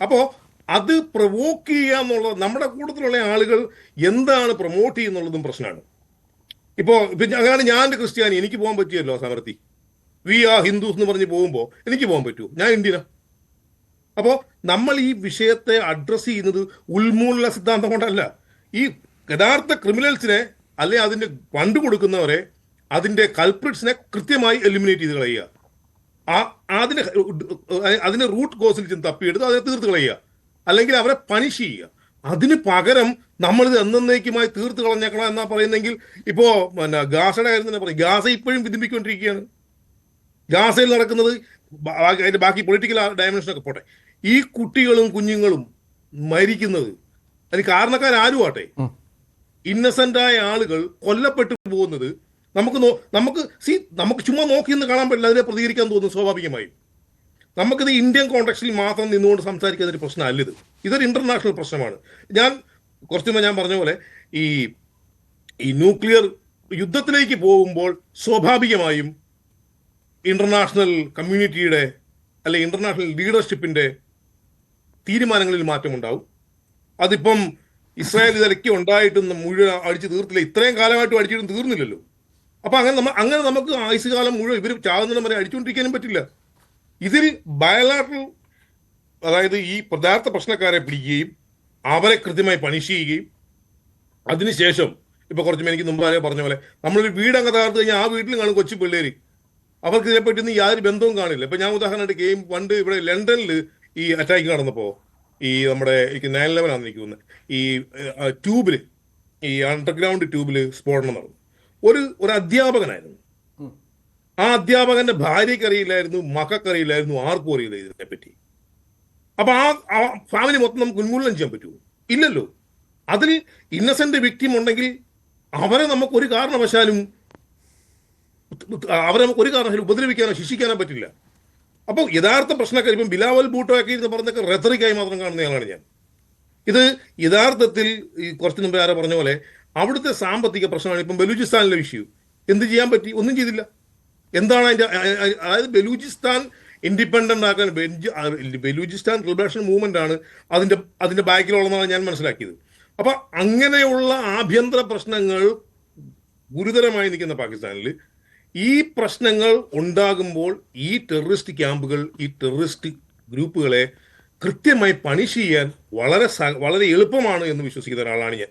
അപ്പോൾ അത് പ്രൊവോക്ക് ചെയ്യുക എന്നുള്ളത്, നമ്മുടെ കൂട്ടത്തിലുള്ള ആളുകൾ എന്താണ് പ്രൊമോട്ട് ചെയ്യുന്നുള്ളതും പ്രശ്നമാണ്. ഇപ്പോൾ അങ്ങനെ ഞാൻ ക്രിസ്ത്യാനി, എനിക്ക് പോകാൻ പറ്റിയല്ലോ സമരത്തി. വി ആർ ഹിന്ദുസ് എന്ന് പറഞ്ഞ് പോകുമ്പോൾ എനിക്ക് പോകാൻ പറ്റുമോ? ഞാൻ ഇന്ത്യനാണ്. അപ്പോൾ നമ്മൾ ഈ വിഷയത്തെ അഡ്രസ്സ് ചെയ്യുന്നത് ഉന്മൂലന സിദ്ധാന്തം കൊണ്ടല്ല. ഈ യഥാർത്ഥ ക്രിമിനൽസിനെ അല്ലെ അതിൻ്റെ ഫണ്ട് കൊടുക്കുന്നവരെ, അതിൻ്റെ കൾപ്രിറ്റ്സിനെ കൃത്യമായി എലിമിനേറ്റ് ചെയ്ത് കളയുക. അതിന് റൂട്ട് കോസിൽ ചെന്ന് തപ്പിയെടുത്ത് അതിനെ തീർത്ത് കളയുക, അല്ലെങ്കിൽ അവരെ പണിഷ് ചെയ്യുക. അതിന് പകരം നമ്മളിത് എന്നേക്കുമായി തീർത്ത് കളഞ്ഞേക്കണം എന്നാ പറയുന്നെങ്കിൽ, ഇപ്പോൾ ഗാസയുടെ കാര്യം തന്നെ പറയും. ഗാസ ഇപ്പോഴും വിധിപ്പിക്കൊണ്ടിരിക്കുകയാണ്. ഗാസയിൽ നടക്കുന്നത് അതിന്റെ ബാക്കി പൊളിറ്റിക്കൽ ഡയമെൻഷനൊക്കെ പോട്ടെ, ഈ കുട്ടികളും കുഞ്ഞുങ്ങളും മരിക്കുന്നത് അതിന് കാരണക്കാരും ആട്ടെ, ഇന്നസെന്റായ ആളുകൾ കൊല്ലപ്പെട്ടു പോകുന്നത് നമുക്ക് ചുമ്മാ നോക്കിയെന്ന് കാണാൻ പറ്റില്ല, അതിനെ പ്രതികരിക്കാൻ തോന്നുന്നു സ്വാഭാവികമായും. നമുക്കിത് ഇന്ത്യൻ കോണ്ടെക്സ്റ്റിൽ മാത്രം നിന്നുകൊണ്ട് സംസാരിക്കുന്ന ഒരു പ്രശ്നമല്ല. ഇതൊരു ഇന്റർനാഷണൽ പ്രശ്നമാണ്. ഞാൻ കുറച്ചു മുമ്പ് ഞാൻ പറഞ്ഞ പോലെ ഈ ന്യൂക്ലിയർ യുദ്ധത്തിലേക്ക് പോകുമ്പോൾ സ്വാഭാവികമായും ഇന്റർനാഷണൽ കമ്മ്യൂണിറ്റിയുടെ അല്ലെ ഇന്റർനാഷണൽ ലീഡർഷിപ്പിന്റെ തീരുമാനങ്ങളിൽ മാറ്റമുണ്ടാവും. അതിപ്പം ഇസ്രായേൽ ഇതിലൊക്കെ ഉണ്ടായിട്ടും മുഴുവൻ അടിച്ചു തീർത്തില്ല, ഇത്രയും കാലമായിട്ടും അടിച്ചിട്ടും തീർന്നില്ലല്ലോ. അപ്പൊ അങ്ങനെ നമുക്ക് ആയുസ്കാലം മുഴുവൻ ഇവർ ചാകുന്നിടം വരെ അടിച്ചുകൊണ്ടിരിക്കാനും പറ്റില്ല. ഇതിൽ ബയലാട്രൽ, അതായത് ഈ പദാർത്ഥ പ്രശ്നക്കാരെ പിടിക്കുകയും അവരെ കൃത്യമായി പണിഷ് ചെയ്യുകയും അതിനുശേഷം ഇപ്പൊ കുറച്ച് എനിക്ക് മുമ്പ് പറഞ്ഞ പോലെ നമ്മളൊരു വീട് അങ്ങ് തകർത്ത് കഴിഞ്ഞാൽ ആ വീട്ടിൽ കാണും കൊച്ചു പിള്ളേര്, അവർക്ക് ഇതിനെപ്പറ്റി യാതൊരു ബന്ധവും കാണില്ല. ഇപ്പൊ ഞാൻ ഉദാഹരണമായിട്ട് പണ്ട് ഇവിടെ ലണ്ടനിൽ ഈ അറ്റാക്ക് നടന്നപ്പോ ഈ നമ്മുടെ 9/11 ആണ് എനിക്ക് തോന്നുന്നത്, ഈ ട്യൂബില്, ഈ അണ്ടർഗ്രൗണ്ട് ട്യൂബില് സ്ഫോടനം നടന്നു. ഒരു അധ്യാപകനായിരുന്നു. ആ അധ്യാപകന്റെ ഭാര്യയ്ക്ക് അറിയില്ലായിരുന്നു, മക്കൾക്കറിയില്ലായിരുന്നു, ആർക്കും അറിയില്ല ഇതിനെപ്പറ്റി. അപ്പൊ ആ ഫാമിലി മൊത്തം നമുക്ക് ഉന്മൂലനം ചെയ്യാൻ പറ്റുമോ? ഇല്ലല്ലോ. അതിൽ ഇന്നസെന്റ് വിക്ടിം ഉണ്ടെങ്കിൽ അവരെ നമുക്ക് ഒരു കാരണവശാലും ഉപദ്രവിക്കാനോ ശിക്ഷിക്കാനോ പറ്റില്ല. അപ്പോൾ യഥാർത്ഥ പ്രശ്നക്കാർ ഇപ്പം ബിലാവൽ ഭൂട്ടോ ഒക്കെ ഇരുന്ന് പറഞ്ഞൊക്കെ റെത്തറിക്കായി മാത്രം കാണുന്നയാളാണ് ഞാൻ. ഇത് യഥാർത്ഥത്തിൽ ഈ കുറച്ച് മുമ്പ് ആരോ പറഞ്ഞ പോലെ അവിടുത്തെ സാമ്പത്തിക പ്രശ്നമാണ്. ഇപ്പം ബലൂചിസ്ഥാനിലെ ഇഷ്യൂ എന്ത് ചെയ്യാൻ പറ്റി? ഒന്നും ചെയ്തില്ല. എന്താണ് അതിന്റെ, അതായത് ബലൂചിസ്ഥാൻ ഇൻഡിപെൻഡന്റ് ആക്കാൻ ബലൂചിസ്ഥാൻ ലിബറേഷൻ മൂവ്മെന്റ് ആണ് അതിന്റെ ബാക്കിലുള്ളതാണ് ഞാൻ മനസ്സിലാക്കിയത്. അപ്പൊ അങ്ങനെയുള്ള ആഭ്യന്തര പ്രശ്നങ്ങൾ ഗുരുതരമായി നിൽക്കുന്ന പാകിസ്ഥാനിൽ ഈ പ്രശ്നങ്ങൾ ഉണ്ടാകുമ്പോൾ ഈ ടെററിസ്റ്റ് ക്യാമ്പുകൾ, ഈ ടെററിസ്റ്റ് ഗ്രൂപ്പുകളെ കൃത്യമായി പണിഷ് ചെയ്യാൻ വളരെ എളുപ്പമാണ് എന്ന് വിശ്വസിക്കുന്ന ഒരാളാണ് ഞാൻ.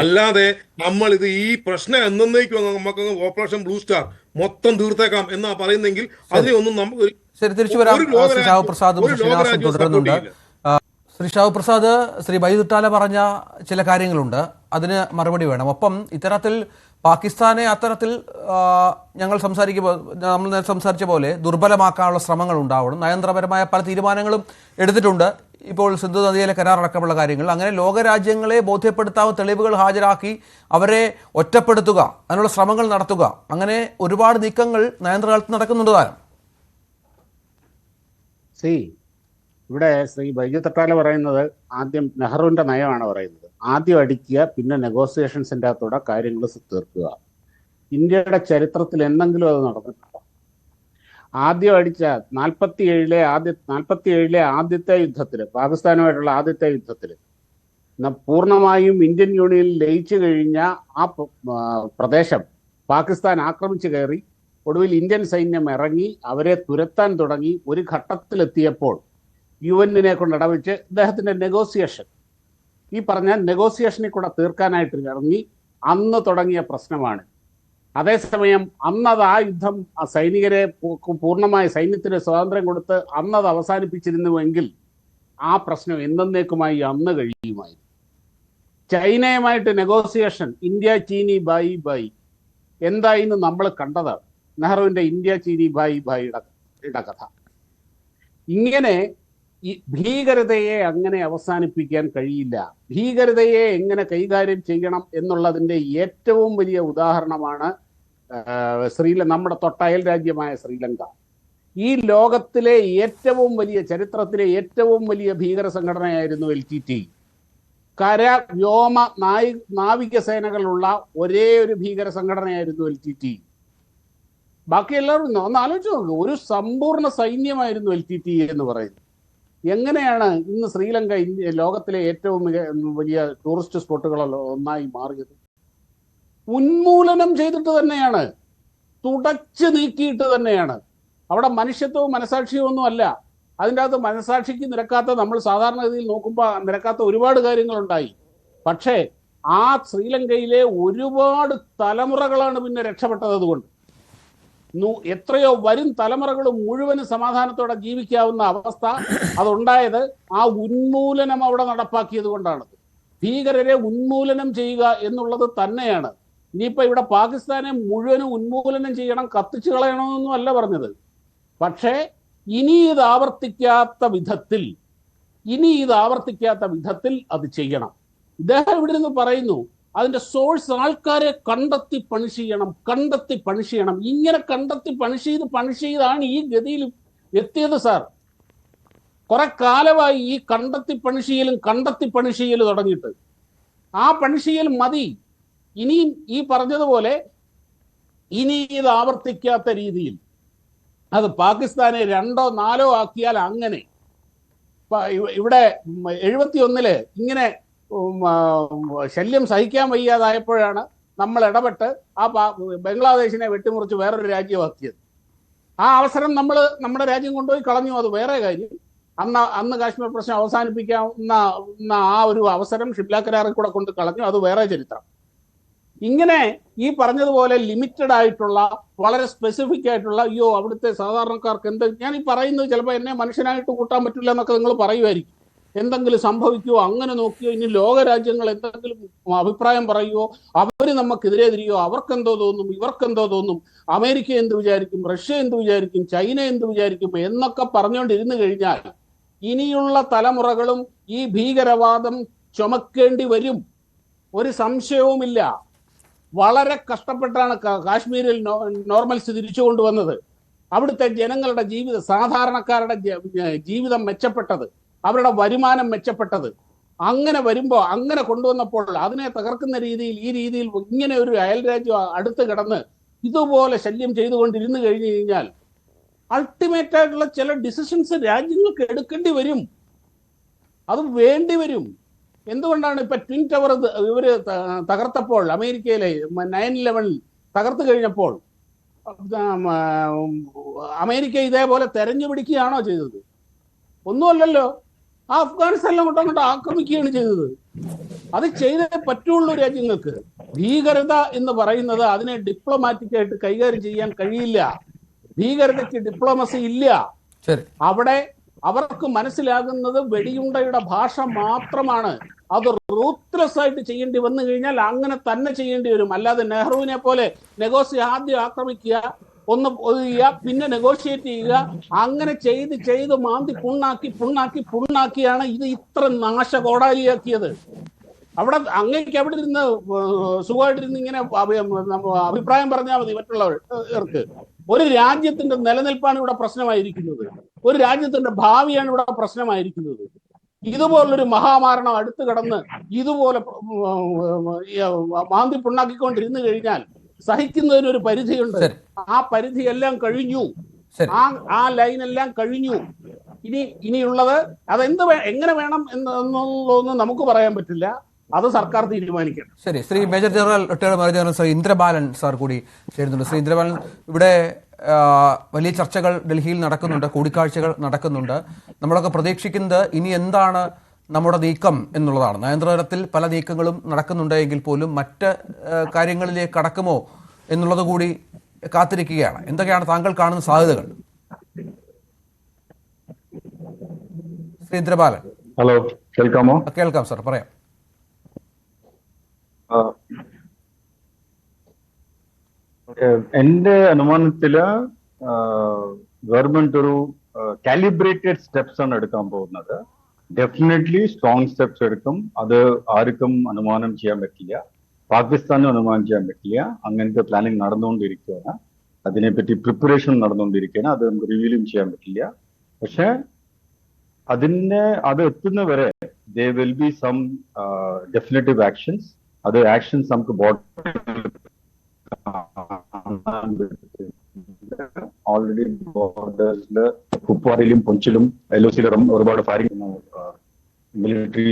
അല്ലാതെ നമ്മൾ ഇത് ഈ പ്രശ്നം എന്നേക്കും നമുക്ക് ഓപ്പറേഷൻ ബ്ലൂ സ്റ്റാർ മൊത്തം തീർത്തേക്കാം എന്നാ പറയുന്നെങ്കിൽ അതിനെയൊന്നും നമുക്ക് ശ്രീ ഷാവു പ്രസാദ്, ശ്രീ ബൈദുട്ടാല പറഞ്ഞ ചില കാര്യങ്ങളുണ്ട്, അതിന് മറുപടി വേണം. ഒപ്പം ഇത്തരത്തിൽ പാകിസ്ഥാനെ അത്തരത്തിൽ നമ്മൾ സംസാരിച്ച പോലെ ദുർബലമാക്കാനുള്ള ശ്രമങ്ങൾ ഉണ്ടാവണം. നയതന്ത്രപരമായ പല തീരുമാനങ്ങളും എടുത്തിട്ടുണ്ട്. ഇപ്പോൾ സിന്ധു നദിയിലെ കരാറടക്കമുള്ള കാര്യങ്ങൾ, അങ്ങനെ ലോകരാജ്യങ്ങളെ ബോധ്യപ്പെടുത്താവുന്ന തെളിവുകൾ ഹാജരാക്കി അവരെ ഒറ്റപ്പെടുത്തുക, അതിനുള്ള ശ്രമങ്ങൾ നടത്തുക, അങ്ങനെ ഒരുപാട് നീക്കങ്ങൾ നയതന്ത്രകാലത്ത് നടക്കുന്നുണ്ട് താനും. ഇവിടെ ശ്രീ ബൈജു തട്ടാല പറയുന്നത് ആദ്യം നെഹ്റുവിന്റെ നയമാണ് പറയുന്നത്. ആദ്യം അടിക്കുക, പിന്നെ നെഗോസിയേഷൻസിൻ്റെ അകത്തൂടെ കാര്യങ്ങൾ തീർക്കുക. ഇന്ത്യയുടെ ചരിത്രത്തിൽ എന്തെങ്കിലും അത് നടന്നിട്ടുണ്ടോ? ആദ്യം അടിച്ച 47-ലെ ആദ്യത്തെ യുദ്ധത്തിൽ, പാകിസ്ഥാനുമായിട്ടുള്ള ആദ്യത്തെ യുദ്ധത്തിൽ പൂർണ്ണമായും ഇന്ത്യൻ യൂണിയനിൽ ലയിച്ചു കഴിഞ്ഞ ആ പ്രദേശം പാകിസ്ഥാൻ ആക്രമിച്ചു കയറി. ഒടുവിൽ ഇന്ത്യൻ സൈന്യം ഇറങ്ങി അവരെ തുരത്താൻ തുടങ്ങി. ഒരു ഘട്ടത്തിലെത്തിയപ്പോൾ UN-നെ കൊണ്ട് ഇടവെച്ച് അദ്ദേഹത്തിന്റെ നെഗോസിയേഷൻ, ഈ പറഞ്ഞ നെഗോസിയേഷനിൽ കൂടെ തീർക്കാനായിട്ട് ഇറങ്ങി. അന്ന് തുടങ്ങിയ പ്രശ്നമാണ്. അതേസമയം അന്നത് ആ യുദ്ധം സൈനികരെ പൂർണ്ണമായി സൈന്യത്തിന് സ്വാതന്ത്ര്യം കൊടുത്ത് അന്നത് അവസാനിപ്പിച്ചിരുന്നുവെങ്കിൽ ആ പ്രശ്നം എന്നേക്കുമായി അന്ന് കഴിയുമായിരുന്നു. ചൈനയുമായിട്ട് നെഗോസിയേഷൻ, ഇന്ത്യ ചീനി ബായി ബായി എന്തായിന്ന് നമ്മൾ കണ്ടതാണ്. നെഹ്റുവിന്റെ ഇന്ത്യ ചീനി ബായി ബായിയുടെ കഥ. ഇങ്ങനെ ഈ ഭീകരതയെ അങ്ങനെ അവസാനിപ്പിക്കാൻ കഴിയില്ല. ഭീകരതയെ എങ്ങനെ കൈകാര്യം ചെയ്യണം എന്നുള്ളതിൻ്റെ ഏറ്റവും വലിയ ഉദാഹരണമാണ് നമ്മുടെ തൊട്ടയൽ രാജ്യമായ ശ്രീലങ്ക. ഈ ലോകത്തിലെ ഏറ്റവും വലിയ, ചരിത്രത്തിലെ ഏറ്റവും വലിയ ഭീകര സംഘടനയായിരുന്നു LTT. കര, വ്യോമ, നാവിക സേനകളുള്ള ഒരേ ഒരു ഭീകര സംഘടനയായിരുന്നു LTT. ബാക്കി എല്ലാവരും ഒന്ന് ആലോചിച്ച് നോക്കുക. ഒരു സമ്പൂർണ്ണ സൈന്യമായിരുന്നു LTT എന്ന് പറയുന്നത്. എങ്ങനെയാണ് ഇന്ന് ശ്രീലങ്ക ലോകത്തിലെ ഏറ്റവും വലിയ ടൂറിസ്റ്റ് സ്പോട്ടുകളിൽ ഒന്നായി മാറിയത്? ഉന്മൂലനം ചെയ്തിട്ട് തന്നെയാണ്, തുടച്ചു നീക്കിയിട്ട് തന്നെയാണ്. അവിടെ മനുഷ്യത്വവും മനസാക്ഷിയും ഒന്നും അല്ല. അതിൻ്റെ അകത്ത് മനസാക്ഷിക്ക് നിരക്കാത്ത, നമ്മൾ സാധാരണഗതിയിൽ നോക്കുമ്പോൾ നിരക്കാത്ത ഒരുപാട് കാര്യങ്ങളുണ്ടായി. പക്ഷേ ആ ശ്രീലങ്കയിലെ ഒരുപാട് തലമുറകളാണ് പിന്നെ രക്ഷപ്പെട്ടത്. അതുകൊണ്ട് എത്രയോ വരും തലമുറകൾ മുഴുവനും സമാധാനത്തോടെ ജീവിക്കാവുന്ന അവസ്ഥ അതുണ്ടായത് ആ ഉന്മൂലനം അവിടെ നടപ്പാക്കിയത് കൊണ്ടാണ്. ഭീകരരെ ഉന്മൂലനം ചെയ്യുക എന്നുള്ളത് തന്നെയാണ്. ഇനിയിപ്പോൾ ഇവിടെ പാകിസ്ഥാനെ മുഴുവനും ഉന്മൂലനം ചെയ്യണം, കത്തിച്ചു കളയണമെന്നൊന്നും അല്ല പറഞ്ഞത്. പക്ഷേ ഇനി ഇത് ആവർത്തിക്കാത്ത വിധത്തിൽ അത് ചെയ്യണം. ഇദ്ദേഹം ഇവിടെ നിന്ന് പറയുന്നു അതിന്റെ സോഴ്സ് ആൾക്കാരെ കണ്ടെത്തി പണിഷ് ചെയ്യണം. ഇങ്ങനെ കണ്ടെത്തി പണിഷ് ചെയ്താണ് ഈ ഗതിയിൽ എത്തിയത് സാർ. കുറെ കാലമായി ഈ കണ്ടെത്തി പണിഷ് ചെയ്യൽ തുടങ്ങിയിട്ട്. ആ പണിഷ് ചെയ്യൽ മതി. ഇനിയും ഈ പറഞ്ഞതുപോലെ ഇനി ഇത് ആവർത്തിക്കാത്ത രീതിയിൽ അത് പാകിസ്ഥാനെ 2 or 4 ആക്കിയാൽ, അങ്ങനെ ഇവിടെ 71 ഇങ്ങനെ ശല്യം സഹിക്കാൻ വയ്യാതായപ്പോഴാണ് നമ്മൾ ഇടപെട്ട് ആ ബംഗ്ലാദേശിനെ വെട്ടിമുറിച്ച് വേറൊരു രാജ്യമാക്കിയത്. ആ അവസരം നമ്മുടെ രാജ്യം കൊണ്ടുപോയി കളഞ്ഞു, അത് വേറെ കാര്യം. അന്ന് കാശ്മീർ പ്രശ്നം അവസാനിപ്പിക്കാവുന്ന ആ ഒരു അവസരം ഷിംല കരാറിൽ കൂടെ കൊണ്ട് കളഞ്ഞു. അത് വേറെ ചരിത്രം. ഇങ്ങനെ ഈ പറഞ്ഞതുപോലെ ലിമിറ്റഡ് ആയിട്ടുള്ള വളരെ സ്പെസിഫിക് ആയിട്ടുള്ള അയ്യോ അവിടുത്തെ സാധാരണക്കാർക്ക് എന്ത്, ഞാൻ ഈ പറയുന്നത് ചിലപ്പോൾ എന്നെ മനുഷ്യനായിട്ട് കൂട്ടാൻ പറ്റില്ല എന്നൊക്കെ നിങ്ങൾ പറയുമായിരിക്കും. എന്തെങ്കിലും സംഭവിക്കുമോ, അങ്ങനെ നോക്കിയോ, ഇനി ലോകരാജ്യങ്ങൾ എന്തെങ്കിലും അഭിപ്രായം പറയുമോ, അവർ നമുക്കെതിരെ തിരിയോ, അവർക്കെന്തോ തോന്നും, ഇവർക്കെന്തോ തോന്നും, അമേരിക്ക എന്ത് വിചാരിക്കും, റഷ്യ എന്ത് വിചാരിക്കും, ചൈന എന്ത് വിചാരിക്കും എന്നൊക്കെ പറഞ്ഞുകൊണ്ടിരുന്നു കഴിഞ്ഞാൽ ഇനിയുള്ള തലമുറകളും ഈ ഭീകരവാദം ചുമക്കേണ്ടി വരും. ഒരു സംശയവുമില്ല. വളരെ കഷ്ടപ്പെട്ടാണ് കാശ്മീരിൽ നോർമൽസി തിരിച്ചു കൊണ്ടുവന്നത്. അവിടുത്തെ ജനങ്ങളുടെ സാധാരണക്കാരുടെ ജീവിതം മെച്ചപ്പെട്ടത്, അവരുടെ വരുമാനം മെച്ചപ്പെട്ടത്. അങ്ങനെ വരുമ്പോൾ, അങ്ങനെ കൊണ്ടുവന്നപ്പോൾ അതിനെ തകർക്കുന്ന രീതിയിൽ, ഈ രീതിയിൽ ഇങ്ങനെ ഒരു അയൽരാജ്യം അടുത്ത് കിടന്ന് ഇതുപോലെ ശല്യം ചെയ്തുകൊണ്ടിരുന്നു കഴിഞ്ഞു കഴിഞ്ഞാൽ അൾട്ടിമേറ്റ് ആയിട്ടുള്ള ചില ഡിസിഷൻസ് രാജ്യങ്ങൾക്ക് എടുക്കേണ്ടി വരും. അത് വേണ്ടി വരും. എന്തുകൊണ്ടാണ് ഇപ്പൊ ട്വിൻ ടവർ ഇവര് തകർത്തപ്പോൾ, അമേരിക്കയിലെ 9/11 തകർത്തു കഴിഞ്ഞപ്പോൾ അമേരിക്ക ഇതേപോലെ തെരഞ്ഞു പിടിക്കുകയാണോ ചെയ്തത്? ഒന്നുമല്ലല്ലോ. ആ അഫ്ഗാനിസ്ഥാനിൽ അങ്ങോട്ട് ആക്രമിക്കുകയാണ് ചെയ്തത്. അത് ചെയ്തേ പറ്റുള്ളൂ രാജ്യങ്ങൾക്ക്. ഭീകരത എന്ന് പറയുന്നത് അതിനെ ഡിപ്ലോമാറ്റിക് ആയിട്ട് കൈകാര്യം ചെയ്യാൻ കഴിയില്ല. ഭീകരതയ്ക്ക് ഡിപ്ലോമസി ഇല്ല. അവിടെ അവർക്ക് മനസ്സിലാകുന്നത് വെടിയുണ്ടയുടെ ഭാഷ മാത്രമാണ്. അത് റൂത്ത്ലെസ് ആയിട്ട് ചെയ്യേണ്ടി വന്നു കഴിഞ്ഞാൽ അങ്ങനെ തന്നെ ചെയ്യേണ്ടി വരും. അല്ലാതെ നെഹ്റുവിനെ പോലെ ആദ്യം ആക്രമിക്കുക, ഒന്ന് ചെയ്യുക, പിന്നെ നെഗോഷിയേറ്റ് ചെയ്യുക, അങ്ങനെ ചെയ്ത് മാന്തി പുണ്ണാക്കിയാണ് ഇത് ഇത്ര നാശകോടാലിയാക്കിയത്. അവിടെ അങ്ങേക്ക് അവിടെ ഇരുന്ന് സുഖമായിട്ടിരുന്ന് ഇങ്ങനെ അഭിപ്രായം പറഞ്ഞാൽ മതി മറ്റുള്ളവർക്ക്. ഒരു രാജ്യത്തിന്റെ നിലനിൽപ്പാണ് ഇവിടെ പ്രശ്നമായിരിക്കുന്നത്. ഒരു രാജ്യത്തിന്റെ ഭാവിയാണ് ഇവിടെ പ്രശ്നമായിരിക്കുന്നത്. ഇതുപോലൊരു മഹാമാരണം അടുത്ത് കടന്ന് ഇതുപോലെ മാന്തി പുണ്ണാക്കിക്കൊണ്ടിരുന്നു കഴിഞ്ഞാൽ സഹിക്കുന്നതിനൊരു പരിധിയുണ്ട്. ആ പരിധി എല്ലാം കഴിഞ്ഞു. ആ ലൈനെല്ലാം കഴിഞ്ഞു. ഇനിയുള്ളത് എങ്ങനെ വേണം എന്നുള്ളതൊന്നും നമുക്ക് പറയാൻ പറ്റില്ല. അത് സർക്കാർ തീരുമാനിക്കണം. ശരി. Shri major general, retired major general Shri Indrabalan sir കൂടി ചേരുന്നുണ്ട്. ശ്രീ ഇന്ദ്രബാലൻ, ഇവിടെ വലിയ ചർച്ചകൾ ഡൽഹിയിൽ നടക്കുന്നുണ്ട്, കൂടിക്കാഴ്ചകൾ നടക്കുന്നുണ്ട്. നമ്മളൊക്കെ പ്രതീക്ഷിക്കുന്നത് ഇനി എന്താണ് നമ്മുടെ നീക്കം എന്നുള്ളതാണ്. നയതന്ത്രതലത്തിൽ പല നീക്കങ്ങളും നടക്കുന്നുണ്ട് എങ്കിൽ പോലും മറ്റ് കാര്യങ്ങളിലേക്ക് കടക്കുമോ എന്നുള്ളത് കൂടി കാത്തിരിക്കുകയാണ്. എന്തൊക്കെയാണ് താങ്കൾ കാണുന്ന സാധ്യതകൾ? ശ്രീ ഇന്ദ്രബാലൻ. ഹലോ, കേൾക്കാമോ? കേൾക്കാം സാർ, പറയാം. എന്റെ അനുമാനത്തില് ഗവൺമെന്റ് ഒരു കാലിബ്രേറ്റഡ് സ്റ്റെപ്സ് ആണ് എടുക്കാൻ പോകുന്നത്. ഡെഫിനറ്റ്ലി സ്ട്രോങ് സ്റ്റെപ്സ് എടുക്കും. അത് ആർക്കും അനുമാനം ചെയ്യാൻ പറ്റില്ല, പാകിസ്ഥാനും അനുമാനം ചെയ്യാൻ പറ്റില്ല. അങ്ങനത്തെ പ്ലാനിങ് നടന്നുകൊണ്ടിരിക്കുകയാണ്. അതിനെപ്പറ്റി പ്രിപ്പറേഷൻ നടന്നുകൊണ്ടിരിക്കുകയാണ്. അത് നമുക്ക് റിവീലും ചെയ്യാൻ പറ്റില്ല. പക്ഷെ അത് എത്തുന്നവരെ they will be some definitive actions. അത് ആക്ഷൻസ് നമുക്ക് ഓൾറെഡി ബോർഡേഴ്സില് കുപ്വാരയിലും പൊഞ്ചിലും LOC-ലും ഒരുപാട് firing military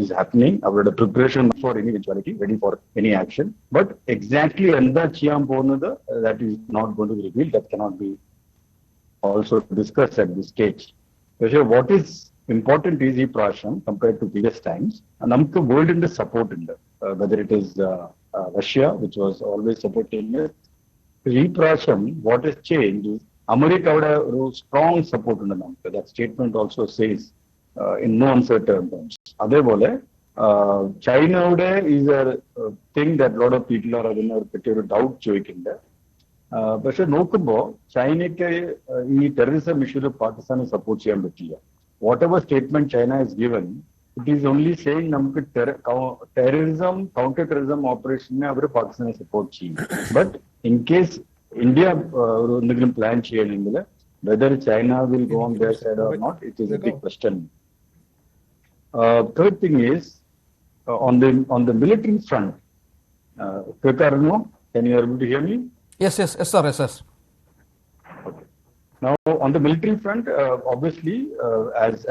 is happening. Our preparation for any eventuality, ready for any action. But exactly എന്താ ചെയ്യാൻ പോകുന്നത്, that is not going to be revealed. That cannot be also discussed at this stage. പക്ഷേ what is important is ഈ പ്രാവശ്യം compared to previous times നമുക്ക് വേൾഡിന്റെ support ഉണ്ട്. Whether it is Russia, which was always supporting it. ഈ പ്രാവശ്യം what has changed is America അവിടെ ഒരു strong support ഉണ്ട് നമുക്ക്. That statement also says in no uncertain terms. അതേപോലെ ചൈനയുടെ is A thing that lot of people are അതിനെ പറ്റി ഒരു ഡൗട്ട് ചോദിക്കുന്നുണ്ട്. പക്ഷെ നോക്കുമ്പോൾ ചൈനയ്ക്ക് ഈ ടെററിസം ഇഷ്യൂല് പാകിസ്ഥാനെ സപ്പോർട്ട് ചെയ്യാൻ പറ്റില്ല. What ever statement China is given, it is only saying നമുക്ക് ടെററിസം, കൗണ്ടർ ടെററിസം ഓപ്പറേഷനെ അവർ പാകിസ്ഥാനെ സപ്പോർട്ട് ചെയ്യും. ബട്ട് ഇൻ കേസ് ഇന്ത്യ എന്തെങ്കിലും പ്ലാൻ ചെയ്യണമെങ്കിൽ whether China will go on their side or not, it is a big question. Third thing is on the military front. Kekarno, can you able to hear me? Yes, sir. Okay. Now on the military front, obviously,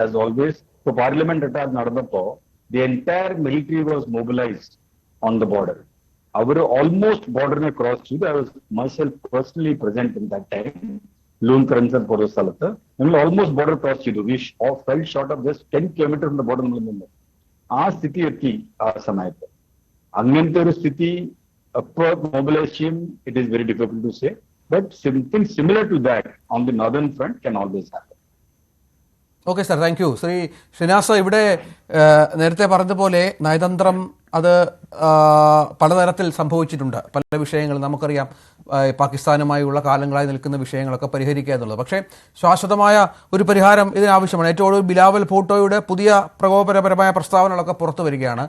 as always, the parliament attack nadanapo, the entire military was mobilized on the border. our almost border cross ചെയ്തു. I was myself personally present in that time. ലൂൺ ക്രൻസർ പോലുള്ള സ്ഥലത്ത് നമ്മൾ almost border cross ചെയ്തു. We fell short of just 10 കിലോമീറ്ററിന്റെ border നമ്മൾ നിന്ന് ആ സ്ഥിതി എത്തി. ആ സമയത്ത് അങ്ങനത്തെ ഒരു സ്ഥിതി എപ്പോൾ മൊബിലൈസ് ചെയ്യും, it is very difficult to say, but something similar to that on the northern front can always happen. Okay sir, thank you. Shri Shinas, ഇവിടെ നേരത്തെ പറഞ്ഞതുപോലെ നയതന്ത്രം അത് പലതരത്തിൽ സംഭവിച്ചിട്ടുണ്ട്. പല വിഷയങ്ങൾ നമുക്കറിയാം, പാകിസ്ഥാനുമായുള്ള കാലങ്ങളായി നിൽക്കുന്ന വിഷയങ്ങളൊക്കെ പരിഹരിക്കുക എന്നുള്ളത്. പക്ഷേ ശാശ്വതമായ ഒരു പരിഹാരം ഇതിനാവശ്യമാണ്. ഏറ്റവും ഒടുവിൽ ബിലാവൽ ഭൂട്ടോയുടെ പുതിയ പ്രകോപനപരമായ പ്രസ്താവനകളൊക്കെ പുറത്തു വരികയാണ്.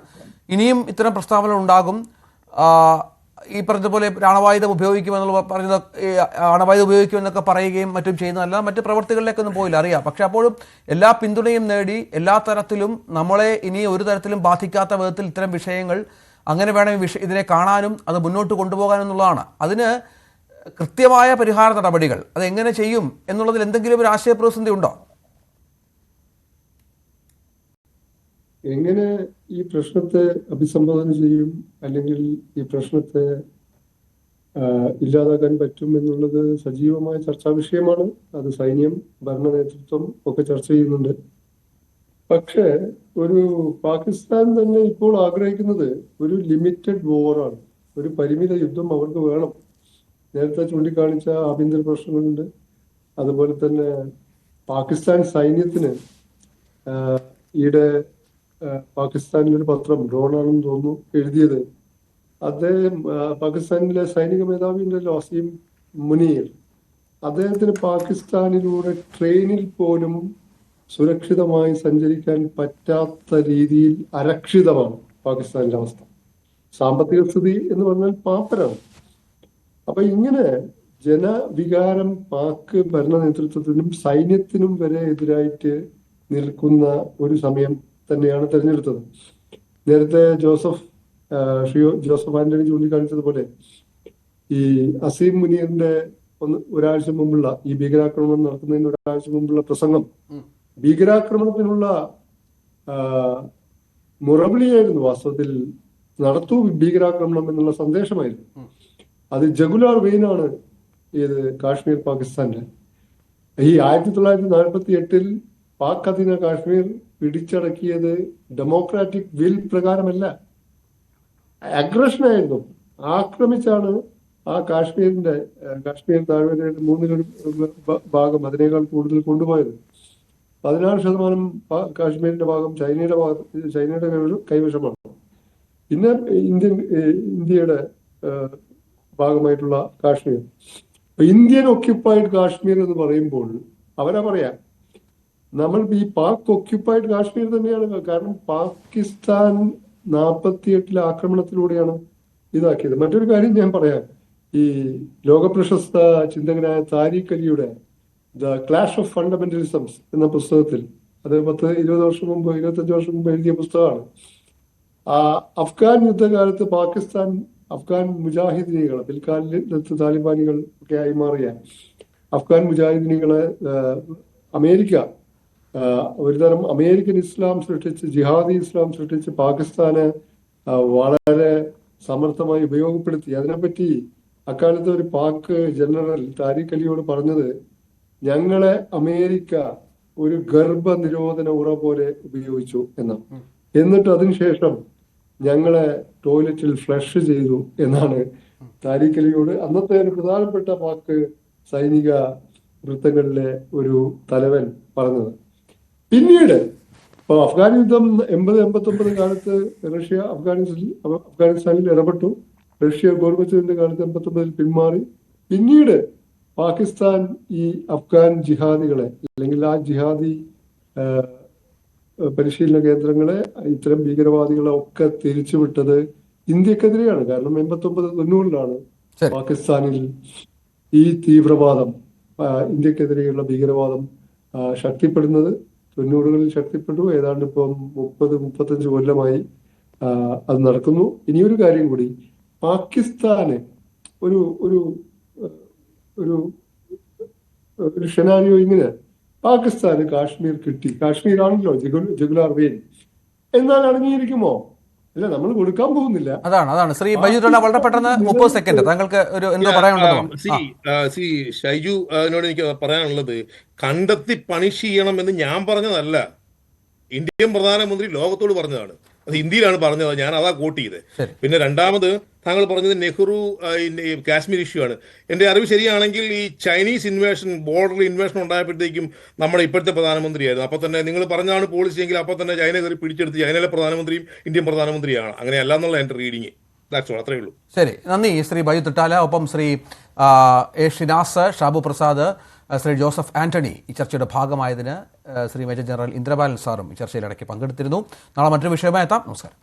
ഇനിയും ഇത്തരം പ്രസ്താവനകൾ ഉണ്ടാകും. ഈ പറഞ്ഞതുപോലെ ആണവായുധം ഉപയോഗിക്കുമെന്നുള്ള പറഞ്ഞത്, ആണവായുധം ഉപയോഗിക്കുമെന്നൊക്കെ പറയുകയും മറ്റും ചെയ്യുന്നതല്ല, മറ്റ് പ്രവർത്തികളിലേക്കൊന്നും പോയില്ല, അറിയാം. പക്ഷെ അപ്പോഴും എല്ലാ പിന്തുണയും നേടി എല്ലാ തരത്തിലും നമ്മളെ ഇനി ഒരു തരത്തിലും ബാധിക്കാത്ത വിധത്തിൽ ഇത്തരം വിഷയങ്ങൾ അങ്ങനെ വേണം ഇതിനെ കാണാനും അത് മുന്നോട്ട് കൊണ്ടുപോകാനും എന്നുള്ളതാണ്. അതിന് കൃത്യമായ പരിഹാര നടപടികൾ അതെങ്ങനെ ചെയ്യും എന്നുള്ളതിൽ എന്തെങ്കിലും ഒരു ആശയപ്രതിസന്ധി ഉണ്ടോ? എങ്ങനെ ഈ പ്രശ്നത്തെ അഭിസംബോധന ചെയ്യും, അല്ലെങ്കിൽ ഈ പ്രശ്നത്തെ ഇല്ലാതാക്കാൻ പറ്റും എന്നുള്ളത് സജീവമായ ചർച്ചാ വിഷയമാണ്. അത് സൈന്യം, ഭരണ നേതൃത്വം ഒക്കെ ചർച്ച ചെയ്യുന്നുണ്ട്. പക്ഷേ ഒരു പാകിസ്ഥാൻ തന്നെ ഇപ്പോൾ ആഗ്രഹിക്കുന്നത് ഒരു ലിമിറ്റഡ് വാറാണ്, ഒരു പരിമിത യുദ്ധം അവർക്ക് വേണം. നേരത്തെ ചൂണ്ടിക്കാണിച്ച ആഭ്യന്തര പ്രശ്നങ്ങളുണ്ട്. അതുപോലെ തന്നെ പാകിസ്ഥാൻ സൈന്യത്തിന് ഈയിടെ പാകിസ്ഥാനിലൊരു പത്രം, ഡ്രോണാണെന്ന് തോന്നുന്നു എഴുതിയത്, അദ്ദേഹം പാകിസ്ഥാനിലെ സൈനിക മേധാവി ഉണ്ടല്ലോ, അസീം മുനീർ, അദ്ദേഹത്തിന് പാകിസ്ഥാനിലൂടെ ട്രെയിനിൽ പോലും സുരക്ഷിതമായി സഞ്ചരിക്കാൻ പറ്റാത്ത രീതിയിൽ അരക്ഷിതമാണ് പാകിസ്ഥാനിലെ അവസ്ഥ. സാമ്പത്തിക സ്ഥിതി എന്ന് പറഞ്ഞാൽ പാപ്പരാണ്. അപ്പൊ ഇങ്ങനെ ജനവികാരം പാക് ഭരണ നേതൃത്വത്തിനും സൈന്യത്തിനും വരെ എതിരായിട്ട് നിൽക്കുന്ന ഒരു സമയം തന്നെയാണ് തെരഞ്ഞെടുത്തത്. നേരത്തെ ജോസഫ് ആന്റണി ചൂണ്ടിക്കാണിച്ചതുപോലെ ഈ അസീം മുനീറിന്റെ ഒരാഴ്ച മുമ്പുള്ള ഈ ഭീകരാക്രമണം നടത്തുന്നതിന് ഒരാഴ്ച മുമ്പുള്ള പ്രസംഗം ഭീകരാക്രമണത്തിനുള്ള മുറവിളിയായിരുന്നു. വാസ്തവത്തിൽ നടത്തൂ ഭീകരാക്രമണം എന്നുള്ള സന്ദേശമായിരുന്നു. അത് ജഗുലാർ വെയിനാണ് ഏത് കാശ്മീർ പാകിസ്ഥാന്റെ. ഈ 1948 പാക് അധീന കാശ്മീർ പിടിച്ചടക്കിയത് ഡെമോക്രാറ്റിക് വിൽ പ്രകാരമല്ല, അഗ്രഷനായിരുന്നു. ആക്രമിച്ചാണ് ആ കാശ്മീർ താഴ്വരയുടെ 3 ഭാഗം, അതിനേക്കാൾ കൂടുതൽ കൊണ്ടുപോയത്. 16% കാശ്മീരിന്റെ ഭാഗം ചൈനയുടെ കൈവശമാണ്. പിന്നെ ഇന്ത്യയുടെ ഭാഗമായിട്ടുള്ള കാശ്മീർ. ഇന്ത്യൻ ഒക്യുപ്പൈഡ് കാശ്മീർ എന്ന് പറയുമ്പോൾ അവരാ പറയാ, നമ്മൾ ഈ പാക് ഒക്യുപ്പൈഡ് കാശ്മീർ തന്നെയാണ്. കാരണം പാകിസ്ഥാൻ 48 ആക്രമണത്തിലൂടെയാണ് ഇതാക്കിയത്. മറ്റൊരു കാര്യം ഞാൻ പറയാം, ഈ ലോകപ്രശസ്ത ചിന്തകനായ താരിഖ് അലിയുടെ ദ ക്ലാഷ് ഓഫ് ഫണ്ടമെന്റലിസംസ് എന്ന പുസ്തകത്തിൽ, അത് 25 വർഷം മുമ്പ് എഴുതിയ പുസ്തകമാണ്. അഫ്ഗാൻ യുദ്ധകാലത്ത് പാകിസ്ഥാൻ അഫ്ഗാൻ മുജാഹിദീനികൾ, പിൽക്കാലത്ത് താലിബാനികൾ ഒക്കെ ആയി മാറിയ അഫ്ഗാൻ മുജാഹിദീനികളെ അമേരിക്ക ഒരുതരം അമേരിക്കൻ ഇസ്ലാം സൃഷ്ടിച്ച്, ജിഹാദി ഇസ്ലാം സൃഷ്ടിച്ച് പാകിസ്ഥാനെ വളരെ സമർത്ഥമായി ഉപയോഗപ്പെടുത്തി. അതിനെപ്പറ്റി അക്കാലത്ത് ഒരു പാക് ജനറൽ താരിഖ് അലിയോട് പറഞ്ഞത്, ഞങ്ങളെ അമേരിക്ക ഒരു ഗർഭനിരോധന ഉറ പോലെ ഉപയോഗിച്ചു എന്നാണ്. എന്നിട്ട് അതിനുശേഷം ഞങ്ങളെ ടോയ്ലറ്റിൽ ഫ്ലഷ് ചെയ്തു എന്നാണ് താരിഖ് അലിയോട് അന്നത്തെ ഒരു പ്രധാനപ്പെട്ട പാക് സൈനിക വൃത്തങ്ങളിലെ ഒരു തലവൻ പറഞ്ഞത്. പിന്നീട് ഇപ്പൊ അഫ്ഗാൻ യുദ്ധം 80-89 കാലത്ത് റഷ്യ അഫ്ഗാനിസ്ഥാനിൽ ഇടപെട്ടു. റഷ്യ ഗോർബച്ചവിന്റെ കാലത്ത് 89 പിന്മാറി. പിന്നീട് പാകിസ്ഥാൻ ഈ അഫ്ഗാൻ ജിഹാദികളെ, അല്ലെങ്കിൽ ആ ജിഹാദി പരിശീലന കേന്ദ്രങ്ങളെ, ഇത്തരം ഭീകരവാദികളെ ഒക്കെ തിരിച്ചുവിട്ടത് ഇന്ത്യക്കെതിരെയാണ്. കാരണം 89-90 പാകിസ്ഥാനിൽ ഈ തീവ്രവാദം, ഇന്ത്യക്കെതിരെയുള്ള ഭീകരവാദം ശക്തിപ്പെടുന്നത്. 90-കളിൽ ശക്തിപ്പെട്ടു. ഏതാണ്ട് ഇപ്പം 30-35 കൊല്ലമായി അത് നടക്കുന്നു. ഇനിയൊരു കാര്യം കൂടി, പാകിസ്ഥാന് ഒരു ഒരു ഒരു ഒരു ഷെനാരിയോ ഇങ്ങനെ, പാകിസ്ഥാന് കാശ്മീർ കിട്ടി, കാശ്മീരാണല്ലോ ജഗുലാർ വെയിൻ, എന്നാൽ അടങ്ങിയിരിക്കുമോ? ഇല്ല, നമ്മൾ കൊടുക്കാൻ പോകുന്നില്ല. അതാണ് ശ്രീ ബൈജു തൊണ്ട വളരെ പെട്ടെന്ന് 30 സെക്കൻഡ് താങ്കൾക്ക് ഒരു എന്തോ പറയാനുണ്ടോ? ഷൈജു അതിനോട് എനിക്ക് പറയാനുള്ളത്, കണ്ടെത്തി പണിഷ് ചെയ്യണമെന്ന് ഞാൻ പറഞ്ഞതല്ല, ഇന്ത്യൻ പ്രധാനമന്ത്രി ലോകത്തോട് പറഞ്ഞതാണ്. അത് ഹിന്ദിയിലാണ് പറഞ്ഞത്, ഞാൻ അതാ കോട്ട് ചെയ്തത്. പിന്നെ രണ്ടാമത് താങ്കൾ പറഞ്ഞത് നെഹ്റു കാശ്മീർ ഇഷ്യൂ ആണ്. എൻ്റെ അറിവ് ശരിയാണെങ്കിൽ ഈ ചൈനീസ് ഇൻവേഷൻ, ബോർഡറിൽ ഇൻവേഷൻ ഉണ്ടായപ്പോഴത്തേക്കും നമ്മുടെ ഇപ്പോഴത്തെ പ്രധാനമന്ത്രിയായിരുന്നു. അപ്പോൾ തന്നെ നിങ്ങൾ പറഞ്ഞാണ് പോളിസി എങ്കിൽ അപ്പോൾ തന്നെ ചൈന കയറി പിടിച്ചെടുത്ത് ചൈനയിലെ പ്രധാനമന്ത്രിയും ഇന്ത്യൻ പ്രധാനമന്ത്രിയാണ്. അങ്ങനെയല്ല എന്നുള്ള എൻ്റെ റീഡിങ്. അത്രയേ ഉള്ളൂ. ശരി, നന്ദി ശ്രീ ബൈജു തൊട്ടാല. ഒപ്പം ശ്രീ എ ഷിനാസ്, ഷാബു പ്രസാദ്, ശ്രീ ജോസഫ് ആന്റണി ഈ ചർച്ചയുടെ ഭാഗമായതിന് ശ്രീ മേജർ ജനറൽ ഇന്ദ്രപാലൻ സാറും ഈ ചർച്ചയിൽ ഇടയ്ക്ക് പങ്കെടുത്തിരുന്നു. നാളെ മറ്റൊരു വിഷയമായി എത്താം. നമസ്കാരം.